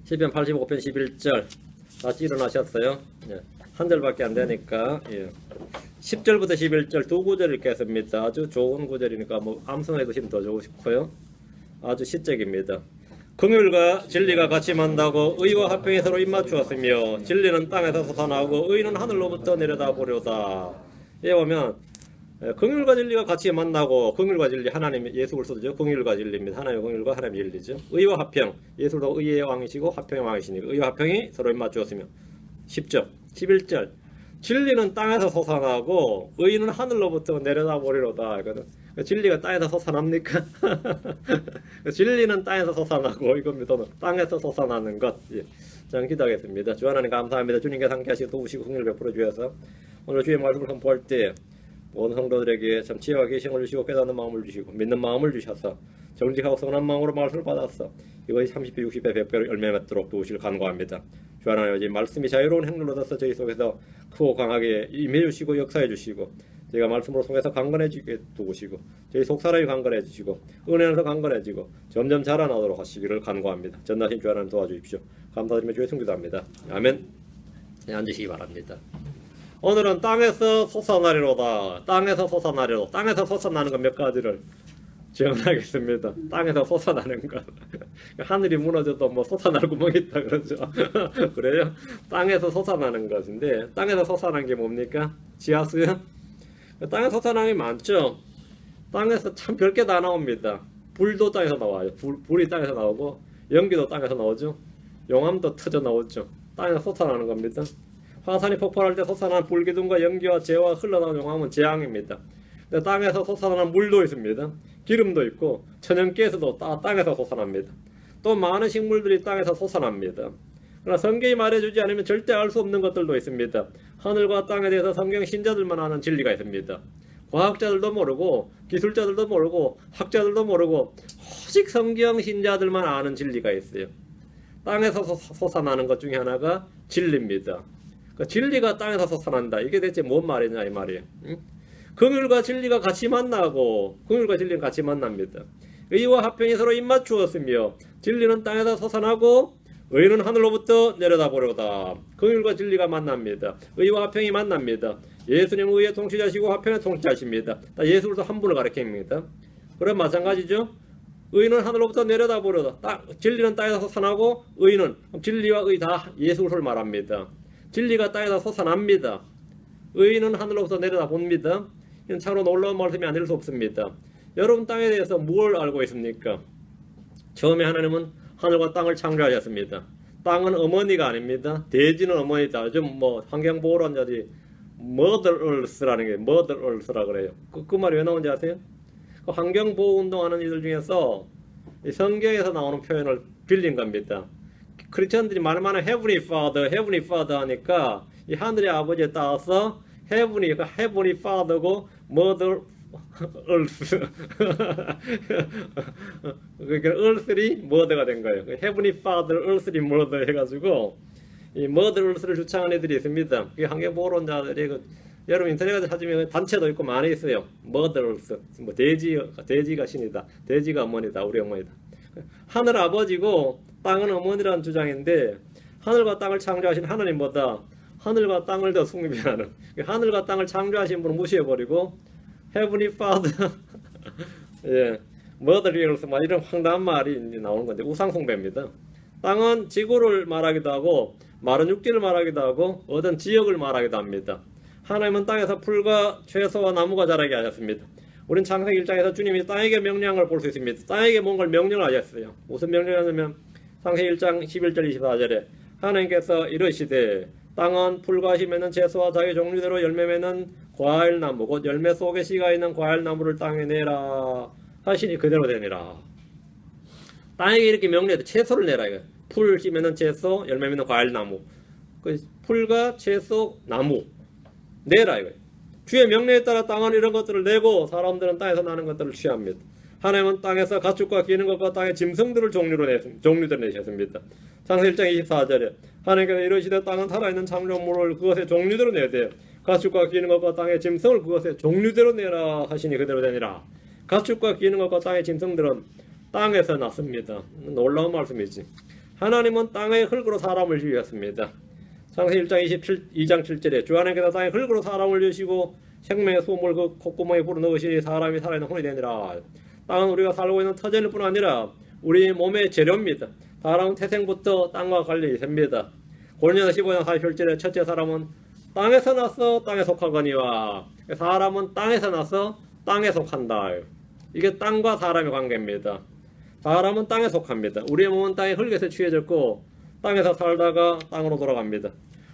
시편 85편 11절 다시 일어나셨어요? 예. 한 절밖에 안 되니까 10절부터 11절 두 구절 읽겠습니다. 아주 좋은 구절이니까 뭐 암송해 두시면 더 좋으시고요. 아주 시적입니다. 긍휼과 진리가 같이 만나고 의와 화평이 서로 입맞추었으며 진리는 땅에서 솟아나오고 의는 하늘로부터 내려다 보려다. 예 보면 긍휼과 진리가 같이 만나고, 긍휼과 진리 하나님 예수 그리스도죠. 긍휼과 진리입니다. 하나님의 긍휼과 하나님의 진리죠. 의와 화평, 예수도 의의 왕이시고 화평의 왕이시니까 의와 화평이 서로 입맞추었으며 10절 11절 진리는 땅에서 솟아나고 의는 하늘로부터 내려다 보리로다. 진리가 땅에서 솟아납니까? 진리는 땅에서 솟아나고 이겁니다. 땅에서 솟아나는 것. 저는 기도하겠습니다. 주 하나님 감사합니다. 주님께서 함께 하시고 도우시고 긍휼을 베풀어 주셔서 오늘 주의 말씀을 선포할 때 모든 성도들에게 참 지혜와 계시를 주시고 깨닫는 마음을 주시고 믿는 마음을 주셔서 정직하고 선한 마음으로 말씀을 받았어 이것이 30배 60배 100배로 열매 맺도록 도우시길 간구합니다. 주 하나님 아버지 말씀이 자유로운 행로로 져서 저희 속에서 크고 강하게 임해 주시고 역사해 주시고 저희가 말씀으로 속에서 강건해지게 도우시고 저희 속사람이 강건해 주시고 은혜에서 강건해지고 점점 자라나도록 하시기를 간구합니다. 전나신 주 하나님 도와주십시오. 감사드리며 주의 승기도합니다. 아멘. 네, 앉으시기 바랍니다. 오늘은 땅에서 솟아나리로다. 땅에서 솟아나리로다. 땅에서 솟아나는 것 몇 가지를 정하겠습니다. 땅에서 솟아나는 것. 하늘이 무너져도 뭐 솟아날 구멍이 있다 그러죠. 그래요? 땅에서 솟아나는 것인데 땅에서 솟아나는 게 뭡니까? 지하수요? 땅에서 솟아나는 게 많죠. 땅에서 참 별게 다 나옵니다. 불도 땅에서 나와요. 불이 땅에서 나오고 연기도 땅에서 나오죠. 용암도 터져 나오죠. 땅에서 솟아나는 겁니다. 화산이 폭발할 때 솟아나는 불기둥과 연기와 재와 흘러나오는 용암은 재앙입니다. 근데 땅에서 솟아나는 물도 있습니다. 기름도 있고 천연가스도 땅에서 솟아납니다. 또 많은 식물들이 땅에서 솟아납니다. 그러나 성경이 말해주지 않으면 절대 알 수 없는 것들도 있습니다. 하늘과 땅에 대해서 성경 신자들만 아는 진리가 있습니다. 과학자들도 모르고 기술자들도 모르고 학자들도 모르고 오직 성경 신자들만 아는 진리가 있어요. 땅에서 솟아나는 것 중에 하나가 진리입니다. 그 진리가 땅에서 솟아난다. 이게 대체 뭔 말이냐 이 말이에요. 응? 긍휼과 진리가 같이 만나고 긍휼과 진리는 같이 만납니다. 의와 화평이 서로 입맞추었으며 진리는 땅에서 솟아나고 의는 하늘로부터 내려다보려다. 긍휼과 진리가 만납니다. 의와 화평이 만납니다. 예수님은 의의 통치자시고 화평의 통치자십니다. 예수도 한 분을 가리킵니다. 그럼 마찬가지죠. 의는 하늘로부터 내려다보려다. 진리는 땅에서 솟아나고 의는 진리와 의 다 예수 그리스도를 말합니다. 진리가 땅에서 솟아납니다. 의는 하늘로부터 내려다봅니다. 이건 참으로 놀라운 말씀이 아닐 수 없습니다. 여러분 땅에 대해서 무엇을 알고 있습니까? 처음에 하나님은 하늘과 땅을 창조하셨습니다. 땅은 어머니가 아닙니다. 대지는 어머니다. 요즘 뭐 환경보호론자들이 Mother Earth라는 게 Mother Earth라 그래요. 그 말이 왜 나온지 아세요? 그 환경보호운동하는 이들 중에서 성경에서 나오는 표현을 빌린 겁니다. 크리스천들이 말만 Heavenly Father 하니까 이 하늘의 아버지에 따라서 Heavenly가 Heavenly Father고 Mother Earth 그러니까 Earthly Mother가 된 거예요. Heavenly Father, Earthly Mother 해가지고 이 Mother Earth를 주창한 애들이 있습니다. 그게 환경보호론자들이 여러분 인터넷에 찾으면 단체도 있고 많이 있어요. Mother Earth, 뭐 돼지가 신이다, 돼지가 어머니다, 우리 어머니다. 하늘 아버지고 땅은 어머니라는 주장인데 하늘과 땅을 창조하신 하나님보다 하늘과 땅을 더 숭배하는, 하늘과 땅을 창조하신 분을 무시해버리고 Heavenly Father, 예, Mother Earth 막 이런 황당한 말이 나오는 건데 우상 숭배입니다. 땅은 지구를 말하기도 하고 마른 육지를 말하기도 하고 어떤 지역을 말하기도 합니다. 하나님은 땅에서 풀과 채소와 나무가 자라게 하셨습니다. 우린 창세기 1장에서 주님이 땅에게 명령을 볼 수 있습니다. 땅에게 뭔가를 명령을 하셨어요. 무슨 명령을 하냐면 창세기 1장 11절 24절에 하나님께서 이르시되 땅은 풀과 힘 맺는 채소와 자기 종류대로 열매 맺는 과일나무 곧 열매 속에 씨가 있는 과일나무를 땅에 내라 하시니 그대로 되니라. 땅에게 이렇게 명령해도 채소를 내라 이거예요. 풀 씨 맺는 채소, 열매 맺는 과일나무. 그 풀과 채소, 나무 내라 이거예요. 주의 명령에 따라 땅은 이런 것들을 내고 사람들은 땅에서 나는 것들을 취합니다. 하나님은 땅에서 가축과 기는 것과 땅의 짐승들을 종류대로 내셨습니다. 창세기 1장 24절에 하나님께서 이르시되 땅은 살아있는 창조물을 그것의 종류대로 내되 가축과 기는 것과 땅의 짐승을 그것의 종류대로 내라 하시니 그대로 되니라. 가축과 기는 것과 땅의 짐승들은 땅에서 났습니다. 놀라운 말씀이지. 하나님은 땅의 흙으로 사람을 지으셨습니다. 창세기 2장 7절에 주 하나님께서 땅의 흙으로 사람을 지으시고 생명의 소금을 그 콧구멍에 불어넣으시니 사람이 살아있는 혼이 되니라. 땅은 우리가 살고 있는 터전일 뿐 아니라 우리 몸의 재료입니다. 사람은 태생부터 땅과 관련이 있습니다. 고린도전서 15장 47절에 첫째 사람은 땅에서 나서 땅에 속하거니와 사람은 땅에서 나서 땅에 속한다. 이게 땅과 사람의 관계입니다. 사람은 땅에 속합니다. 우리의 몸은 땅의 흙에서 취해졌고 땅에서 살다가 땅으로 돌아갑니다.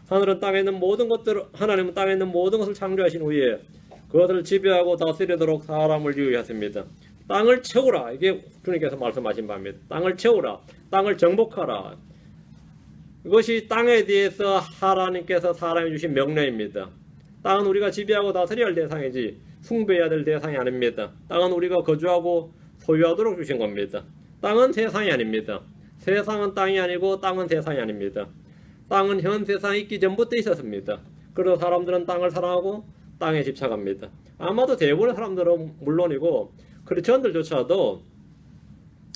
하나님은 땅에 있는 모든 것을 창조하신 후에 그것을 지배하고 다스리도록 사람을 지으셨습니다. 땅을 채우라. 이게 주님께서 말씀하신 바입니다. 땅을 채우라. 땅을 정복하라. 이것이 땅에 대해서 하나님께서 사람이 주신 명령입니다. 땅은 우리가 지배하고 다스려야 할 대상이지 숭배해야 될 대상이 아닙니다. 땅은 우리가 거주하고 소유하도록 주신 겁니다. 땅은 세상이 아닙니다. 세상은 땅이 아니고 땅은 세상이 아닙니다. 땅은 현 세상에 있기 전부터 있었습니다. 그래서 사람들은 땅을 사랑하고 땅에 집착합니다. 아마도 대부분의 사람들은 물론이고 크리스천들조차도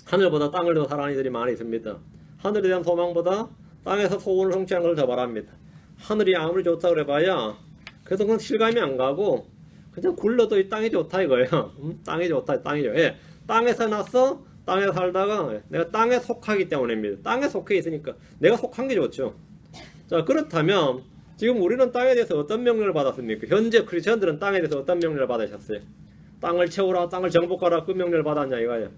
하늘보다 땅을 더 사랑하는 이들이 많이 있습니다. 하늘에 대한 소망보다 땅에서 소원을 성취하는 걸 더 바랍니다. 하늘이 아무리 좋다 그래봐야 그래도 그건 실감이 안 가고 그냥 굴러도 이 땅이 좋다 이거예요. 땅이 좋다, 땅이 좋아. 예, 땅에서 나서 땅에 살다가 내가 땅에 속하기 때문입니다. 땅에 속해 있으니까 내가 속한 게 좋죠. 자, 그렇다면 지금 우리는 땅에 대해서 어떤 명령을 받았습니까? 현재 크리스천들은 땅에 대해서 어떤 명령을 받으셨어요? 땅을 채우라, 땅을 정복하라, 그 명령을 받았냐 이거예요.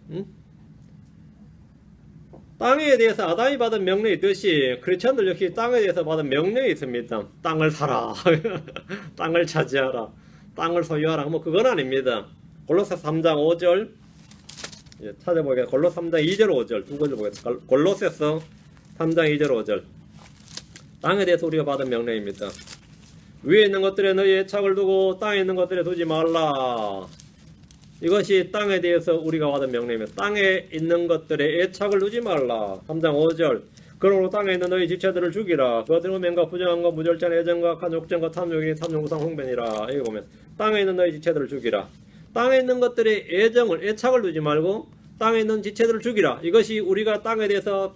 땅에 대해서 아담이 받은 명령이 있듯이 크리스천들 역시 땅에 대해서 받은 명령이 있습니다. 땅을 사라, 땅을 차지하라, 땅을 소유하라. 뭐 그건 아닙니다. 골로새 3장 5절 찾아보겠습니다. 골로새 3장 2절 5절 두 번째 보겠습니다. 골로새서 3장 2절 5절 땅에 대해서 우리가 받은 명령입니다. 위에 있는 것들에 너희 애착을 두고 땅에 있는 것들에 두지 말라. 이것이 땅에 대해서 우리가 받은 명령입니다. 땅에 있는 것들에 애착을 두지 말라. 3장 5절 그러므로 땅에 있는 너희 지체들을 죽이라. 그것들은 음행과 부정함과 무절제한 애정과 악한 욕정과 탐욕이 탐욕구상 홍변이라. 여기 보면 땅에 있는 너희 지체들을 죽이라. 땅에 있는 것들에 애착을 두지 말고 땅에 있는 지체들을 죽이라. 이것이 우리가 땅에 대해서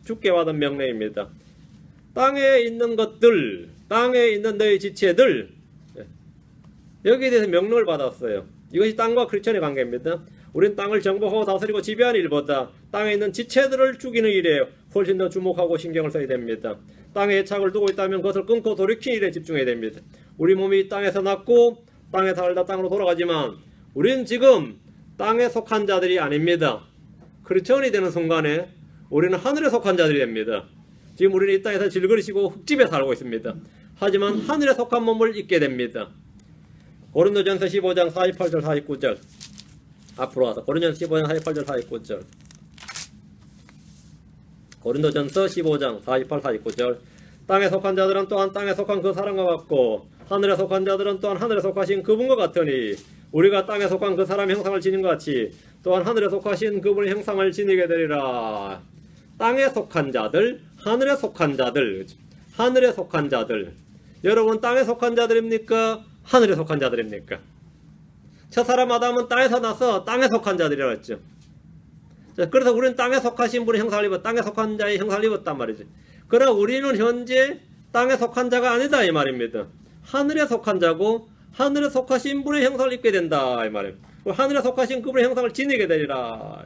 죽게 받은 명령입니다. 땅에 있는 것들, 땅에 있는 너희 지체들, 여기에 대해서 명령을 받았어요. 이것이 땅과 크리스천의 관계입니다. 우리는 땅을 정복하고 다스리고 지배하는 일보다 땅에 있는 지체들을 죽이는 일에 훨씬 더 주목하고 신경을 써야 됩니다. 땅에 애착을 두고 있다면 그것을 끊고 돌이키는 일에 집중해야 됩니다. 우리 몸이 땅에서 났고 땅에 살다 땅으로 돌아가지만 우리는 지금 땅에 속한 자들이 아닙니다. 크리스천이 되는 순간에 우리는 하늘에 속한 자들이 됩니다. 지금 우리는 이 땅에서 질그리시고 흙집에 살고 있습니다. 하지만 하늘에 속한 몸을 입게 됩니다. 고린도전서 15장 48절 49절 앞으로 와서 고린도전서 15장 48절 49절 고린도전서 15장 48, 49절 땅에 속한 자들은 또한 땅에 속한 그 사람과 같고 하늘에 속한 자들은 또한 하늘에 속하신 그분과 같으니 우리가 땅에 속한 그 사람의 형상을 지닌 것 같이 또한 하늘에 속하신 그분의 형상을 지니게 되리라. 땅에 속한 자들, 하늘에 속한 자들, 하늘에 속한 자들. 여러분 땅에 속한 자들입니까? 하늘에 속한 자들입니까? 첫 사람 아담은 땅에서 나서 땅에 속한 자들이라고 했죠. 그래서 우리는 땅에 속하신 분의 형상을 입었다. 땅에 속한 자의 형상을 입었단 말이죠. 그러나 우리는 현재 땅에 속한 자가 아니다 이 말입니다. 하늘에 속한 자고 하늘에 속하신 분의 형상을 입게 된다 이 말이에요. 하늘에 속하신 그분의 형상을 지니게 되리라.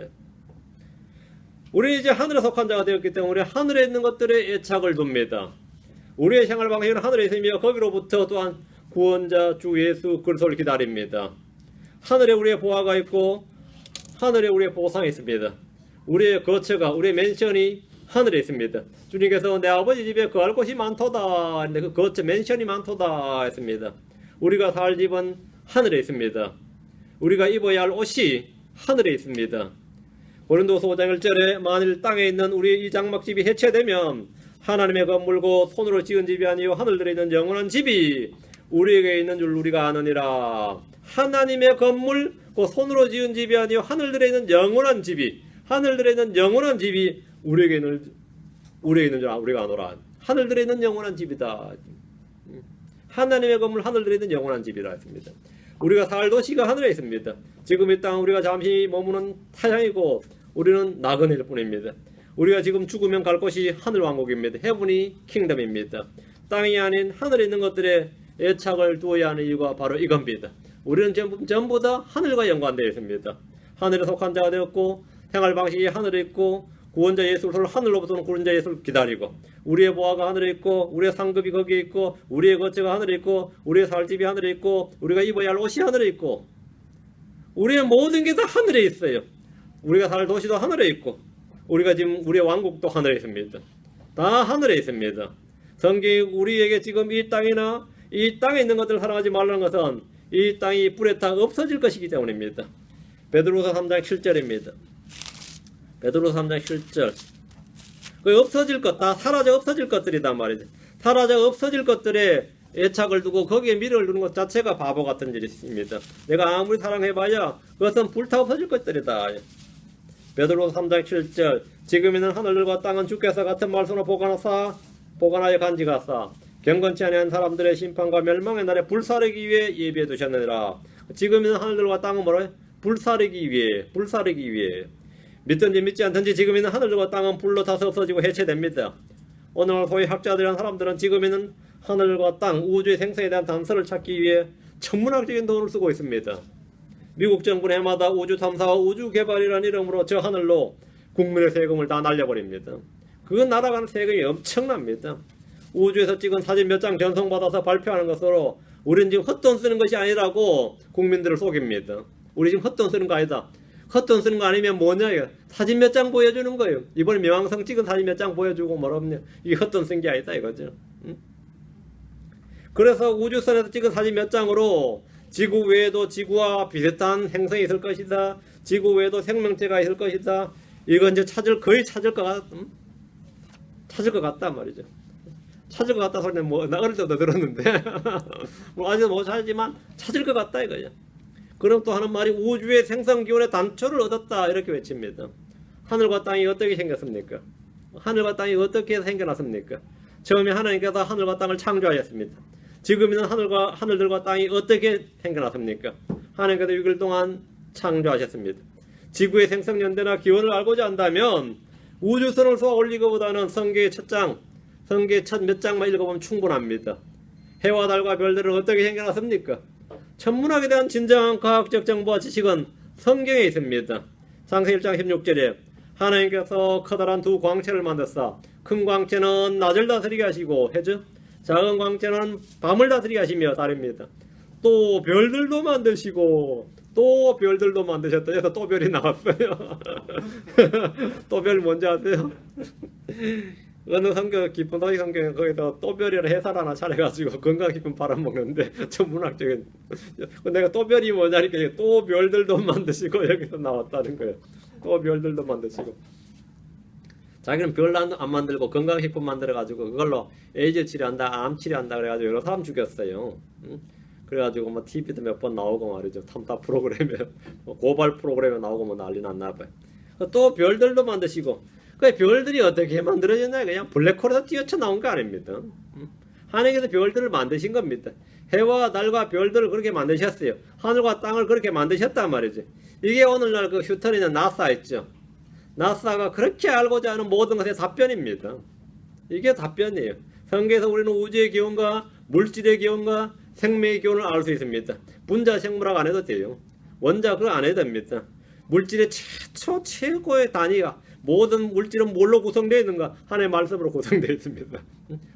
우리는 이제 하늘에 속한 자가 되었기 때문에 하늘에 있는 것들에 애착을 둡니다. 우리의 생활 방식은 하늘에 있으며 거기로부터 또한 구원자 주 예수 그리스도를 기다립니다. 하늘에 우리의 보화가 있고 하늘에 우리의 보상이 있습니다. 우리의 거처가 우리의 맨션이 하늘에 있습니다. 주님께서 내 아버지 집에 거할 곳이 많도다 했는데 그 거처 맨션이 많도다 했습니다. 우리가 살 집은 하늘에 있습니다. 우리가 입어야 할 옷이 하늘에 있습니다. 고린도서 5장 1절에 만일 땅에 있는 우리 이 장막집이 해체되면 하나님의 건물고 손으로 지은 집이 아니요 하늘들에 있는 영원한 집이 우리에게 있는 줄 우리가 아느니라. 하나님의 건물, 그 손으로 지은 집이 아니요 하늘들에 있는 영원한 집이, 하늘들에 있는 영원한 집이 우리에게 있는 줄 우리가 아노라. 하늘들에 있는 영원한 집이다. 하나님의 건물, 하늘들에 있는 영원한 집이라 했습니다. 우리가 살 도시가 하늘에 있습니다. 지금 이 땅 우리가 잠시 머무는 타향이고 우리는 나그네일 뿐입니다. 우리가 지금 죽으면 갈 곳이 하늘왕국입니다. 헤븐이 킹덤입니다. 땅이 아닌 하늘에 있는 것들에 애착을 두어야 하는 이유가 바로 이겁니다. 우리는 전부 다 하늘과 연관되어 있습니다. 하늘에 속한 자가 되었고 생활 방식이 하늘에 있고 구원자 예수를 하늘로부터는 구원자 예수를 기다리고 우리의 보화가 하늘에 있고 우리의 상급이 거기에 있고 우리의 거처가 하늘에 있고 우리의 살 집이 하늘에 있고 우리가 입어야 할 옷이 하늘에 있고 우리의 모든 게 다 하늘에 있어요. 우리가 살 도시도 하늘에 있고 우리가 지금 우리의 왕국도 하늘에 있습니다. 다 하늘에 있습니다. 성경이 우리에게 지금 이 땅이나 이 땅에 있는 것들을 사랑하지 말라는 것은 이 땅이 불에 타 없어질 것이기 때문입니다. 베드로서 3장 7절입니다. 베드로서 3장 7절. 그 없어질 것, 다 사라져 없어질 것들이단 말이죠. 사라져 없어질 것들에 애착을 두고 거기에 미련을 두는 것 자체가 바보 같은 일입니다. 내가 아무리 사랑해봐야 그것은 불타 없어질 것들이다. 베드로서 3장 7절. 지금 있는 하늘과 땅은 주께서 같은 말씀으로 보관하여 간직하사 경건치 아니한 사람들의 심판과 멸망의 날에 불사르기 위해 예비해 두셨느니라. 지금 있는 하늘과 땅은 뭐라? 불사르기 위해. 믿든지 믿지 않든지 지금 있는 하늘과 땅은 불로 타서 없어지고 해체됩니다. 오늘 소위 학자들이란 사람들은 지금 있는 하늘과 땅, 우주의 생성에 대한 단서를 찾기 위해 천문학적인 돈을 쓰고 있습니다. 미국 정부는 해마다 우주 탐사와 우주 개발이라는 이름으로 저 하늘로 국민의 세금을 다 날려버립니다. 그 날아가는 세금이 엄청납니다. 우주에서 찍은 사진 몇 장 전송받아서 발표하는 것으로 우리는 지금 헛돈 쓰는 것이 아니라고 국민들을 속입니다. 우리 지금 헛돈 쓰는 거 아니다. 헛돈 쓰는 거 아니면 뭐냐 이거. 사진 몇 장 보여주는 거예요. 이번에 명왕성 찍은 사진 몇 장 보여주고 뭐라냐. 이게 헛돈 쓴 게 아니다 이거죠. 응? 그래서 우주선에서 찍은 사진 몇 장으로 지구 외에도 지구와 비슷한 행성이 있을 것이다. 지구 외에도 생명체가 있을 것이다. 이건 이제 거의 찾을 것 같단 말이죠. 찾을 것 같다 소리는 뭐 나 어릴 때도 들었는데 뭐 아직도 못 찾지만 찾을 것 같다 이거죠. 그럼 또 하는 말이 우주의 생성 기원의 단초를 얻었다 이렇게 외칩니다. 하늘과 땅이 어떻게 생겼습니까? 하늘과 땅이 어떻게 생겨났습니까? 처음에 하나님께서 하늘과 땅을 창조하셨습니다. 지금 있는 하늘들과 땅이 어떻게 생겨났습니까? 하나님께서 6일 동안 창조하셨습니다. 지구의 생성 연대나 기원을 알고자 한다면 우주선을 쏘아 올리기보다는 성경의 첫 몇 장만 읽어보면 충분합니다. 해와 달과 별들은 어떻게 생겨났습니까? 천문학에 대한 진정한 과학적 정보와 지식은 성경에 있습니다. 창세기 1장 16절에 하나님께서 커다란 두 광채를 만드사 큰 광채는 낮을 다스리게 하시고 해죠. 작은 광채는 밤을 다스리게 하시며 달입니다. 또 별들도 만드시고 또 별들도 만드셨다. 그래서 또 별이 나왔어요. 또 별 뭔지 아세요? 어느 성경 깊은 도시 성경에 거기서 또별이라 해설 하나 차려가지고 건강 깊은 바람 먹는데 천문학적인 내가 또별이 뭐냐니까 또 별들도 만드시고 여기서 나왔다는 거예요. 또 별들도 만드시고 자기는 별 안 만들고 건강 식품 만들어가지고 그걸로 에이즈 치료한다, 암 치료한다 그래가지고 여러 사람 죽였어요. 그래가지고 뭐 TV도 몇 번 나오고 말이죠. 탐사 프로그램에 고발 프로그램에 나오고 뭐 난리 났나봐요. 또 별들도 만드시고 그 별들이 어떻게 만들어졌냐 그냥 블랙홀에서 뛰어쳐나온 거 아닙니다. 하나님께서 별들을 만드신 겁니다. 해와 달과 별들을 그렇게 만드셨어요. 하늘과 땅을 그렇게 만드셨단 말이죠. 이게 오늘날 그 휴턴이나 나사 있죠. 나사가 그렇게 알고자 하는 모든 것의 답변입니다. 이게 답변이에요. 성경에서 우리는 우주의 기원과 물질의 기원과 생명의 기원을 알 수 있습니다. 분자 생물학 안 해도 돼요. 원자 그거 안 해도 됩니다. 물질의 최고의 단위가 모든 물질은 뭘로 구성되어 있는가? 하나님의 말씀으로 구성되어 있습니다.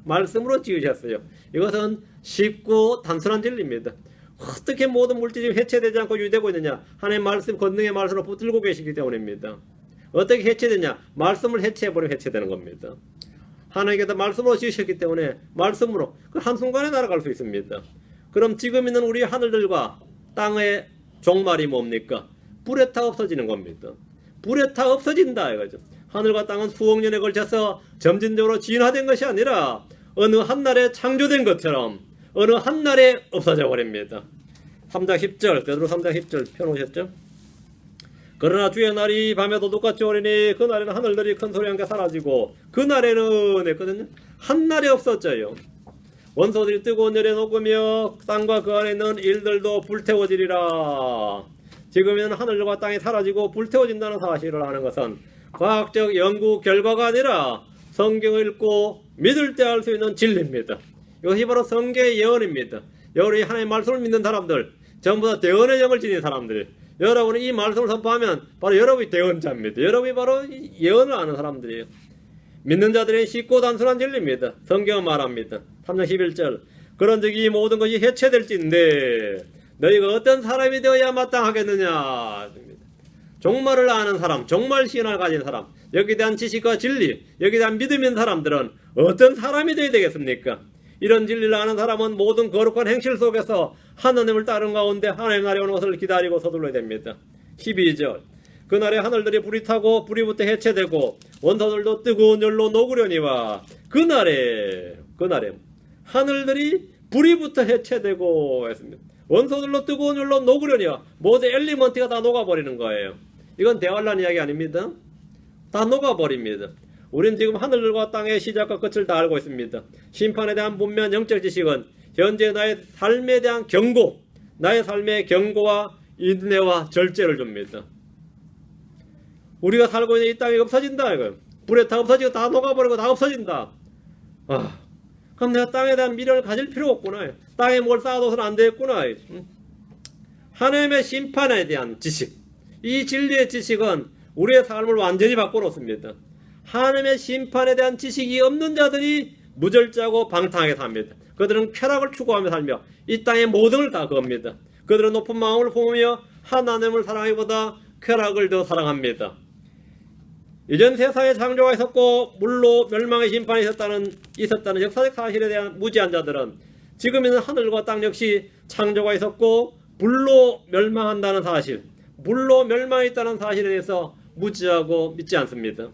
말씀으로 지으셨어요. 이것은 쉽고 단순한 진리입니다. 어떻게 모든 물질이 해체되지 않고 유지되고 있느냐? 하나님의 말씀, 권능의 말씀으로 붙들고 계시기 때문입니다. 어떻게 해체되냐? 말씀을 해체해버리면 해체되는 겁니다. 하나님께서 말씀으로 지으셨기 때문에 말씀으로 그 한순간에 날아갈 수 있습니다. 그럼 지금 있는 우리 하늘들과 땅의 종말이 뭡니까? 불에 타 없어지는 겁니다. 불에 타 없어진다 이거죠. 하늘과 땅은 수억 년에 걸쳐서 점진적으로 진화된 것이 아니라 어느 한날에 창조된 것처럼 어느 한날에 없어져 버립니다. 3장 10절 베드로 3장 10절 펴놓으셨죠? 그러나 주의 날이 밤에도 똑같이 오리니 그날에는 하늘들이 큰 소리와 함께 사라지고 그날에는 했거든요. 한날에 없어져요. 원소들이 뜨거운 열에 녹으며 땅과 그 안에 있는 일들도 불태워지리라. 지금은 하늘과 땅이 사라지고 불태워진다는 사실을 아는 것은 과학적 연구 결과가 아니라 성경을 읽고 믿을 때 알 수 있는 진리입니다. 이것이 바로 성경의 예언입니다. 여러분이 하나님의 말씀을 믿는 사람들, 전부 다 대언의 영을 지닌 사람들, 여러분이 이 말씀을 선포하면 바로 여러분이 대언자입니다. 여러분이 바로 예언을 아는 사람들이에요. 믿는 자들의 쉽고 단순한 진리입니다. 성경은 말합니다. 3장 11절 그런 적이 모든 것이 해체될진데 너희가 어떤 사람이 되어야 마땅하겠느냐. 종말을 아는 사람, 종말 신앙을 가진 사람, 여기에 대한 지식과 진리, 여기에 대한 믿음이 있는 사람들은 어떤 사람이 되어야 되겠습니까? 이런 진리를 아는 사람은 모든 거룩한 행실 속에서 하나님을 따른 가운데 하나님 나라에 오는 것을 기다리고 서둘러야 됩니다. 12절 그날에 하늘들이 불이 타고 불이부터 해체되고 원소들도 뜨거운 열로 녹으려니와 그날에 하늘들이 불이부터 해체되고 했습니다. 원소들로 뜨거운 열로 녹으려니와 모든 엘리먼트가 다 녹아버리는 거예요. 이건 대환란 이야기 아닙니다. 다 녹아버립니다. 우린 지금 하늘과 땅의 시작과 끝을 다 알고 있습니다. 심판에 대한 분명한 영적 지식은 현재 나의 삶에 대한 경고, 나의 삶의 경고와 인내와 절제를 줍니다. 우리가 살고 있는 이 땅이 없어진다. 이거. 불에 다 없어지고 다 녹아버리고 다 없어진다. 그럼 내가 땅에 대한 미련을 가질 필요가 없구나. 땅에 뭘 쌓아둬서는 안 되겠구나. 하나님의 심판에 대한 지식, 이 진리의 지식은 우리의 삶을 완전히 바꿔놓습니다. 하나님의 심판에 대한 지식이 없는 자들이 무절제하고 방탕하게 삽니다. 그들은 쾌락을 추구하며 살며 이 땅의 모든 걸 다 겁니다. 그들은 높은 마음을 품으며 하나님을 사랑하기보다 쾌락을 더 사랑합니다. 이전 세상에 창조가 있었고 물로 멸망의 심판이 있었다는 역사적 사실에 대한 무지한 자들은 지금 있는 하늘과 땅 역시 창조가 있었고 불로 멸망한다는 사실, 물로 멸망했다는 사실에 대해서 무지하고 믿지 않습니다.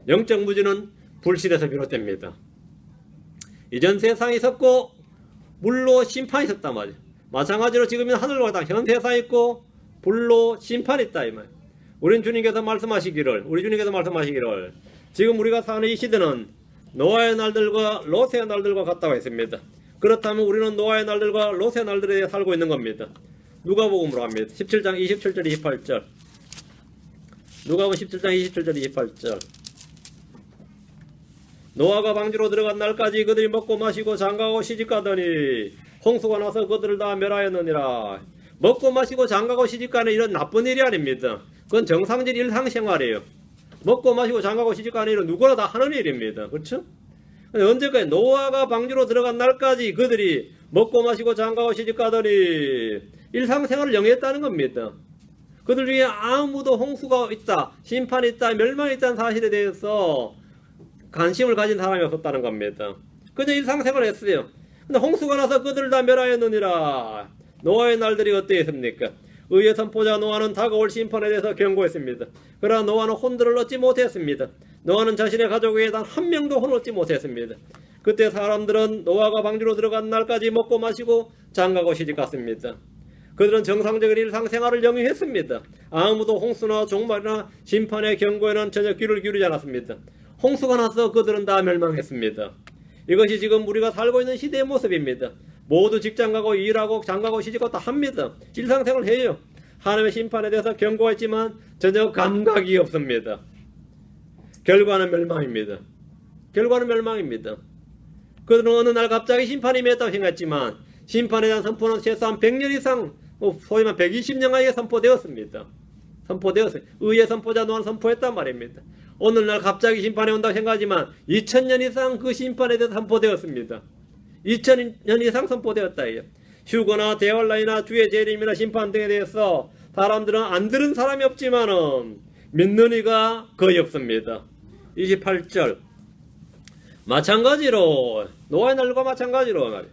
영적 무지는 불신에서 비롯됩니다. 이전 세상이 있었고 물로 심판이 있었단 말이에요. 마찬가지로 지금 있는 하늘과 땅 현 세상이 있고 불로 심판이 있다 이 말. 우리 주님께서 말씀하시기를 지금 우리가 사는 이 시대는 노아의 날들과 롯의 날들과 같다고 했습니다. 그렇다면 우리는 노아의 날들과 롯의 날들에 살고 있는 겁니다. 누가복음으로 합니다. 17장 27절 28절 누가복음 17장 27절 28절 노아가 방주로 들어간 날까지 그들이 먹고 마시고 장가고 시집가더니 홍수가 나서 그들을 다 멸하였느니라. 먹고 마시고 장가고 시집가는 이런 나쁜 일이 아닙니다. 그건 정상적인 일상생활이에요. 먹고 마시고 장가고 시집가는 일은 누구나 다 하는 일입니다. 그렇죠? 언제까지 노아가 방주로 들어간 날까지 그들이 먹고 마시고 장가고 시집가더니 일상생활을 영위했다는 겁니다. 그들 중에 아무도 홍수가 있다, 심판이 있다, 멸망이 있다는 사실에 대해서 관심을 가진 사람이 없었다는 겁니다. 그저 일상생활을 했어요. 근데 홍수가 나서 그들을 다 멸하였느니라. 노아의 날들이 어떠했습니까? 의의 선포자 노아는 다가올 심판에 대해서 경고했습니다. 그러나 노아는 혼들을 얻지 못했습니다. 노아는 자신의 가족에게 단 한 명도 혼을 얻지 못했습니다. 그때 사람들은 노아가 방주로 들어간 날까지 먹고 마시고 장가고 시집갔습니다. 그들은 정상적인 일상생활을 영위했습니다. 아무도 홍수나 종말이나 심판의 경고에는 전혀 귀를 기울이지 않았습니다. 홍수가 나서 그들은 다 멸망했습니다. 이것이 지금 우리가 살고 있는 시대의 모습입니다. 모두 직장 가고 일하고 장가고 시집가고 다 합니다. 일상생활을 해요. 하나님의 심판에 대해서 경고했지만 전혀 감각이 없습니다. 결과는 멸망입니다. 그들은 어느 날 갑자기 심판이 맺었다고 생각했지만 심판에 대한 선포는 최소한 100년 이상 소위 말 120년간에 선포되었습니다. 의의 선포자 노아는 선포했단 말입니다. 오늘날 갑자기 심판이 온다고 생각하지만 2000년 이상 그 심판에 대해서 선포되었습니다. 2000년 이상 선포되었다. 휴거나 대환란이나 주의 재림이나 심판 등에 대해서 사람들은 안 들은 사람이 없지만 믿는 이가 거의 없습니다. 28절 마찬가지로 노아의 날과 마찬가지로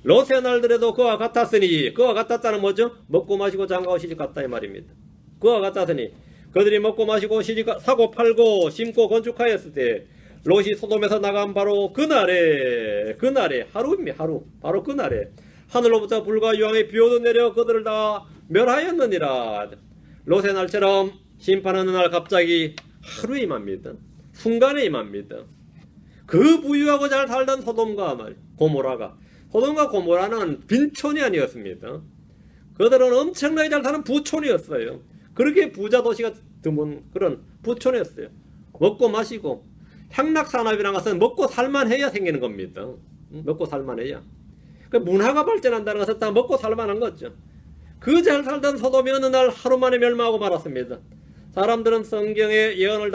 롯의 날들에도 그와 같았으니 그와 같았다는 뭐죠? 먹고 마시고 장가고 시집갔다 이 말입니다. 그와 같았으니 그들이 먹고 마시고 사고 팔고 심고 건축하였을 때 롯이 소돔에서 나간 바로 그날에 하루입니다. 바로 그날에 하늘로부터 불과 유황의 비오도 내려 그들을 다 멸하였느니라. 롯의 날처럼 심판하는 날 갑자기 하루에 임합니다. 순간에 임합니다. 그 부유하고 잘 살던 소돔과 고모라는 빈촌이 아니었습니다. 그들은 엄청나게 잘 사는 부촌이었어요. 그렇게 부자 도시가 드문 그런 부촌이었어요. 먹고 마시고. 향락산업이라는 것은 먹고 살만해야 생기는 겁니다. 먹고 살만해야. 그 문화가 발전한다는 것은 다 먹고 살만한 거죠. 그 잘 살던 소돔이 어느 날 하루 만에 멸망하고 말았습니다. 사람들은 성경의 예언을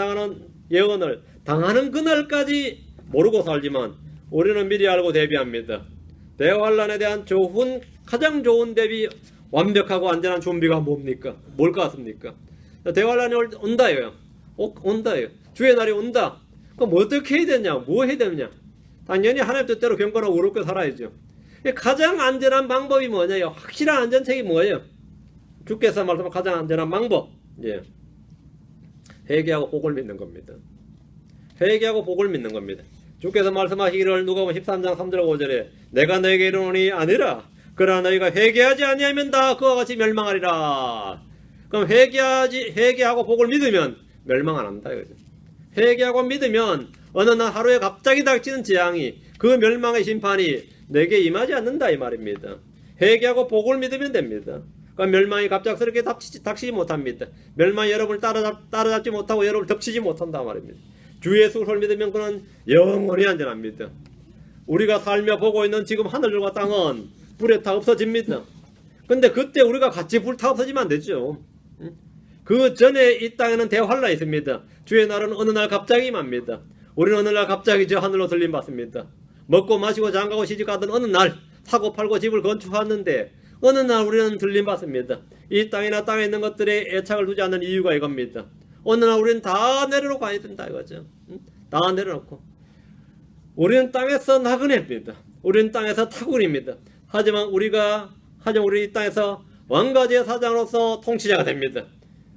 당하는 그날까지 모르고 살지만 우리는 미리 알고 대비합니다. 대환란에 대한 가장 좋은 대비, 완벽하고 안전한 준비가 뭡니까? 뭘 것 같습니까? 대환란이 온다요. 온다요. 주의 날이 온다. 그럼 어떻게 해야 되냐? 뭐 해야 되느냐? 당연히 하나님 뜻대로 경건하고 의롭게 살아야죠. 가장 안전한 방법이 뭐냐요? 확실한 안전책이 뭐예요? 주께서 말씀한 가장 안전한 방법. 예. 회개하고 복을 믿는 겁니다. 회개하고 복을 믿는 겁니다. 주께서 말씀하시기를 누가복음 13장 3절 5절에 내가 너에게 이르노니 아니라 그러나 너희가 회개하지 아니하면 다 그와 같이 멸망하리라. 그럼 회개하고 복을 믿으면 멸망 안 한다 이거죠. 회개하고 믿으면 어느 날 하루에 갑자기 닥치는 재앙이, 그 멸망의 심판이 내게 임하지 않는다 이 말입니다. 회개하고 복을 믿으면 됩니다. 그러니까 멸망이 갑작스럽게 닥치지 못합니다. 멸망이 여러분을 따라잡지 못하고 여러분을 덮치지 못한다 말입니다. 주 예수를 믿으면 그는 영원히 안전합니다. 우리가 살며 보고 있는 지금 하늘과 땅은 불에 타 없어집니다. 근데 그때 우리가 같이 불 타 없어지면 안 되죠. 그 전에 이 땅에는 대환란이 있습니다. 주의 날은 어느 날 갑자기 임합니다. 우리는 어느 날 갑자기 저 하늘로 들림 받습니다. 먹고 마시고 장가고 시집가던 어느 날 사고 팔고 집을 건축하는데 어느 날 우리는 들림 받습니다. 이 땅이나 땅에 있는 것들에 애착을 두지 않는 이유가 이겁니다. 어느 날 우리는 다 내려놓고 가야 된다 이거죠. 다 내려놓고. 우리는 땅에서 나그네입니다. 우리는 땅에서 타군입니다. 하지만 우리 이 땅에서 왕가지의 사장으로서 통치자가 됩니다.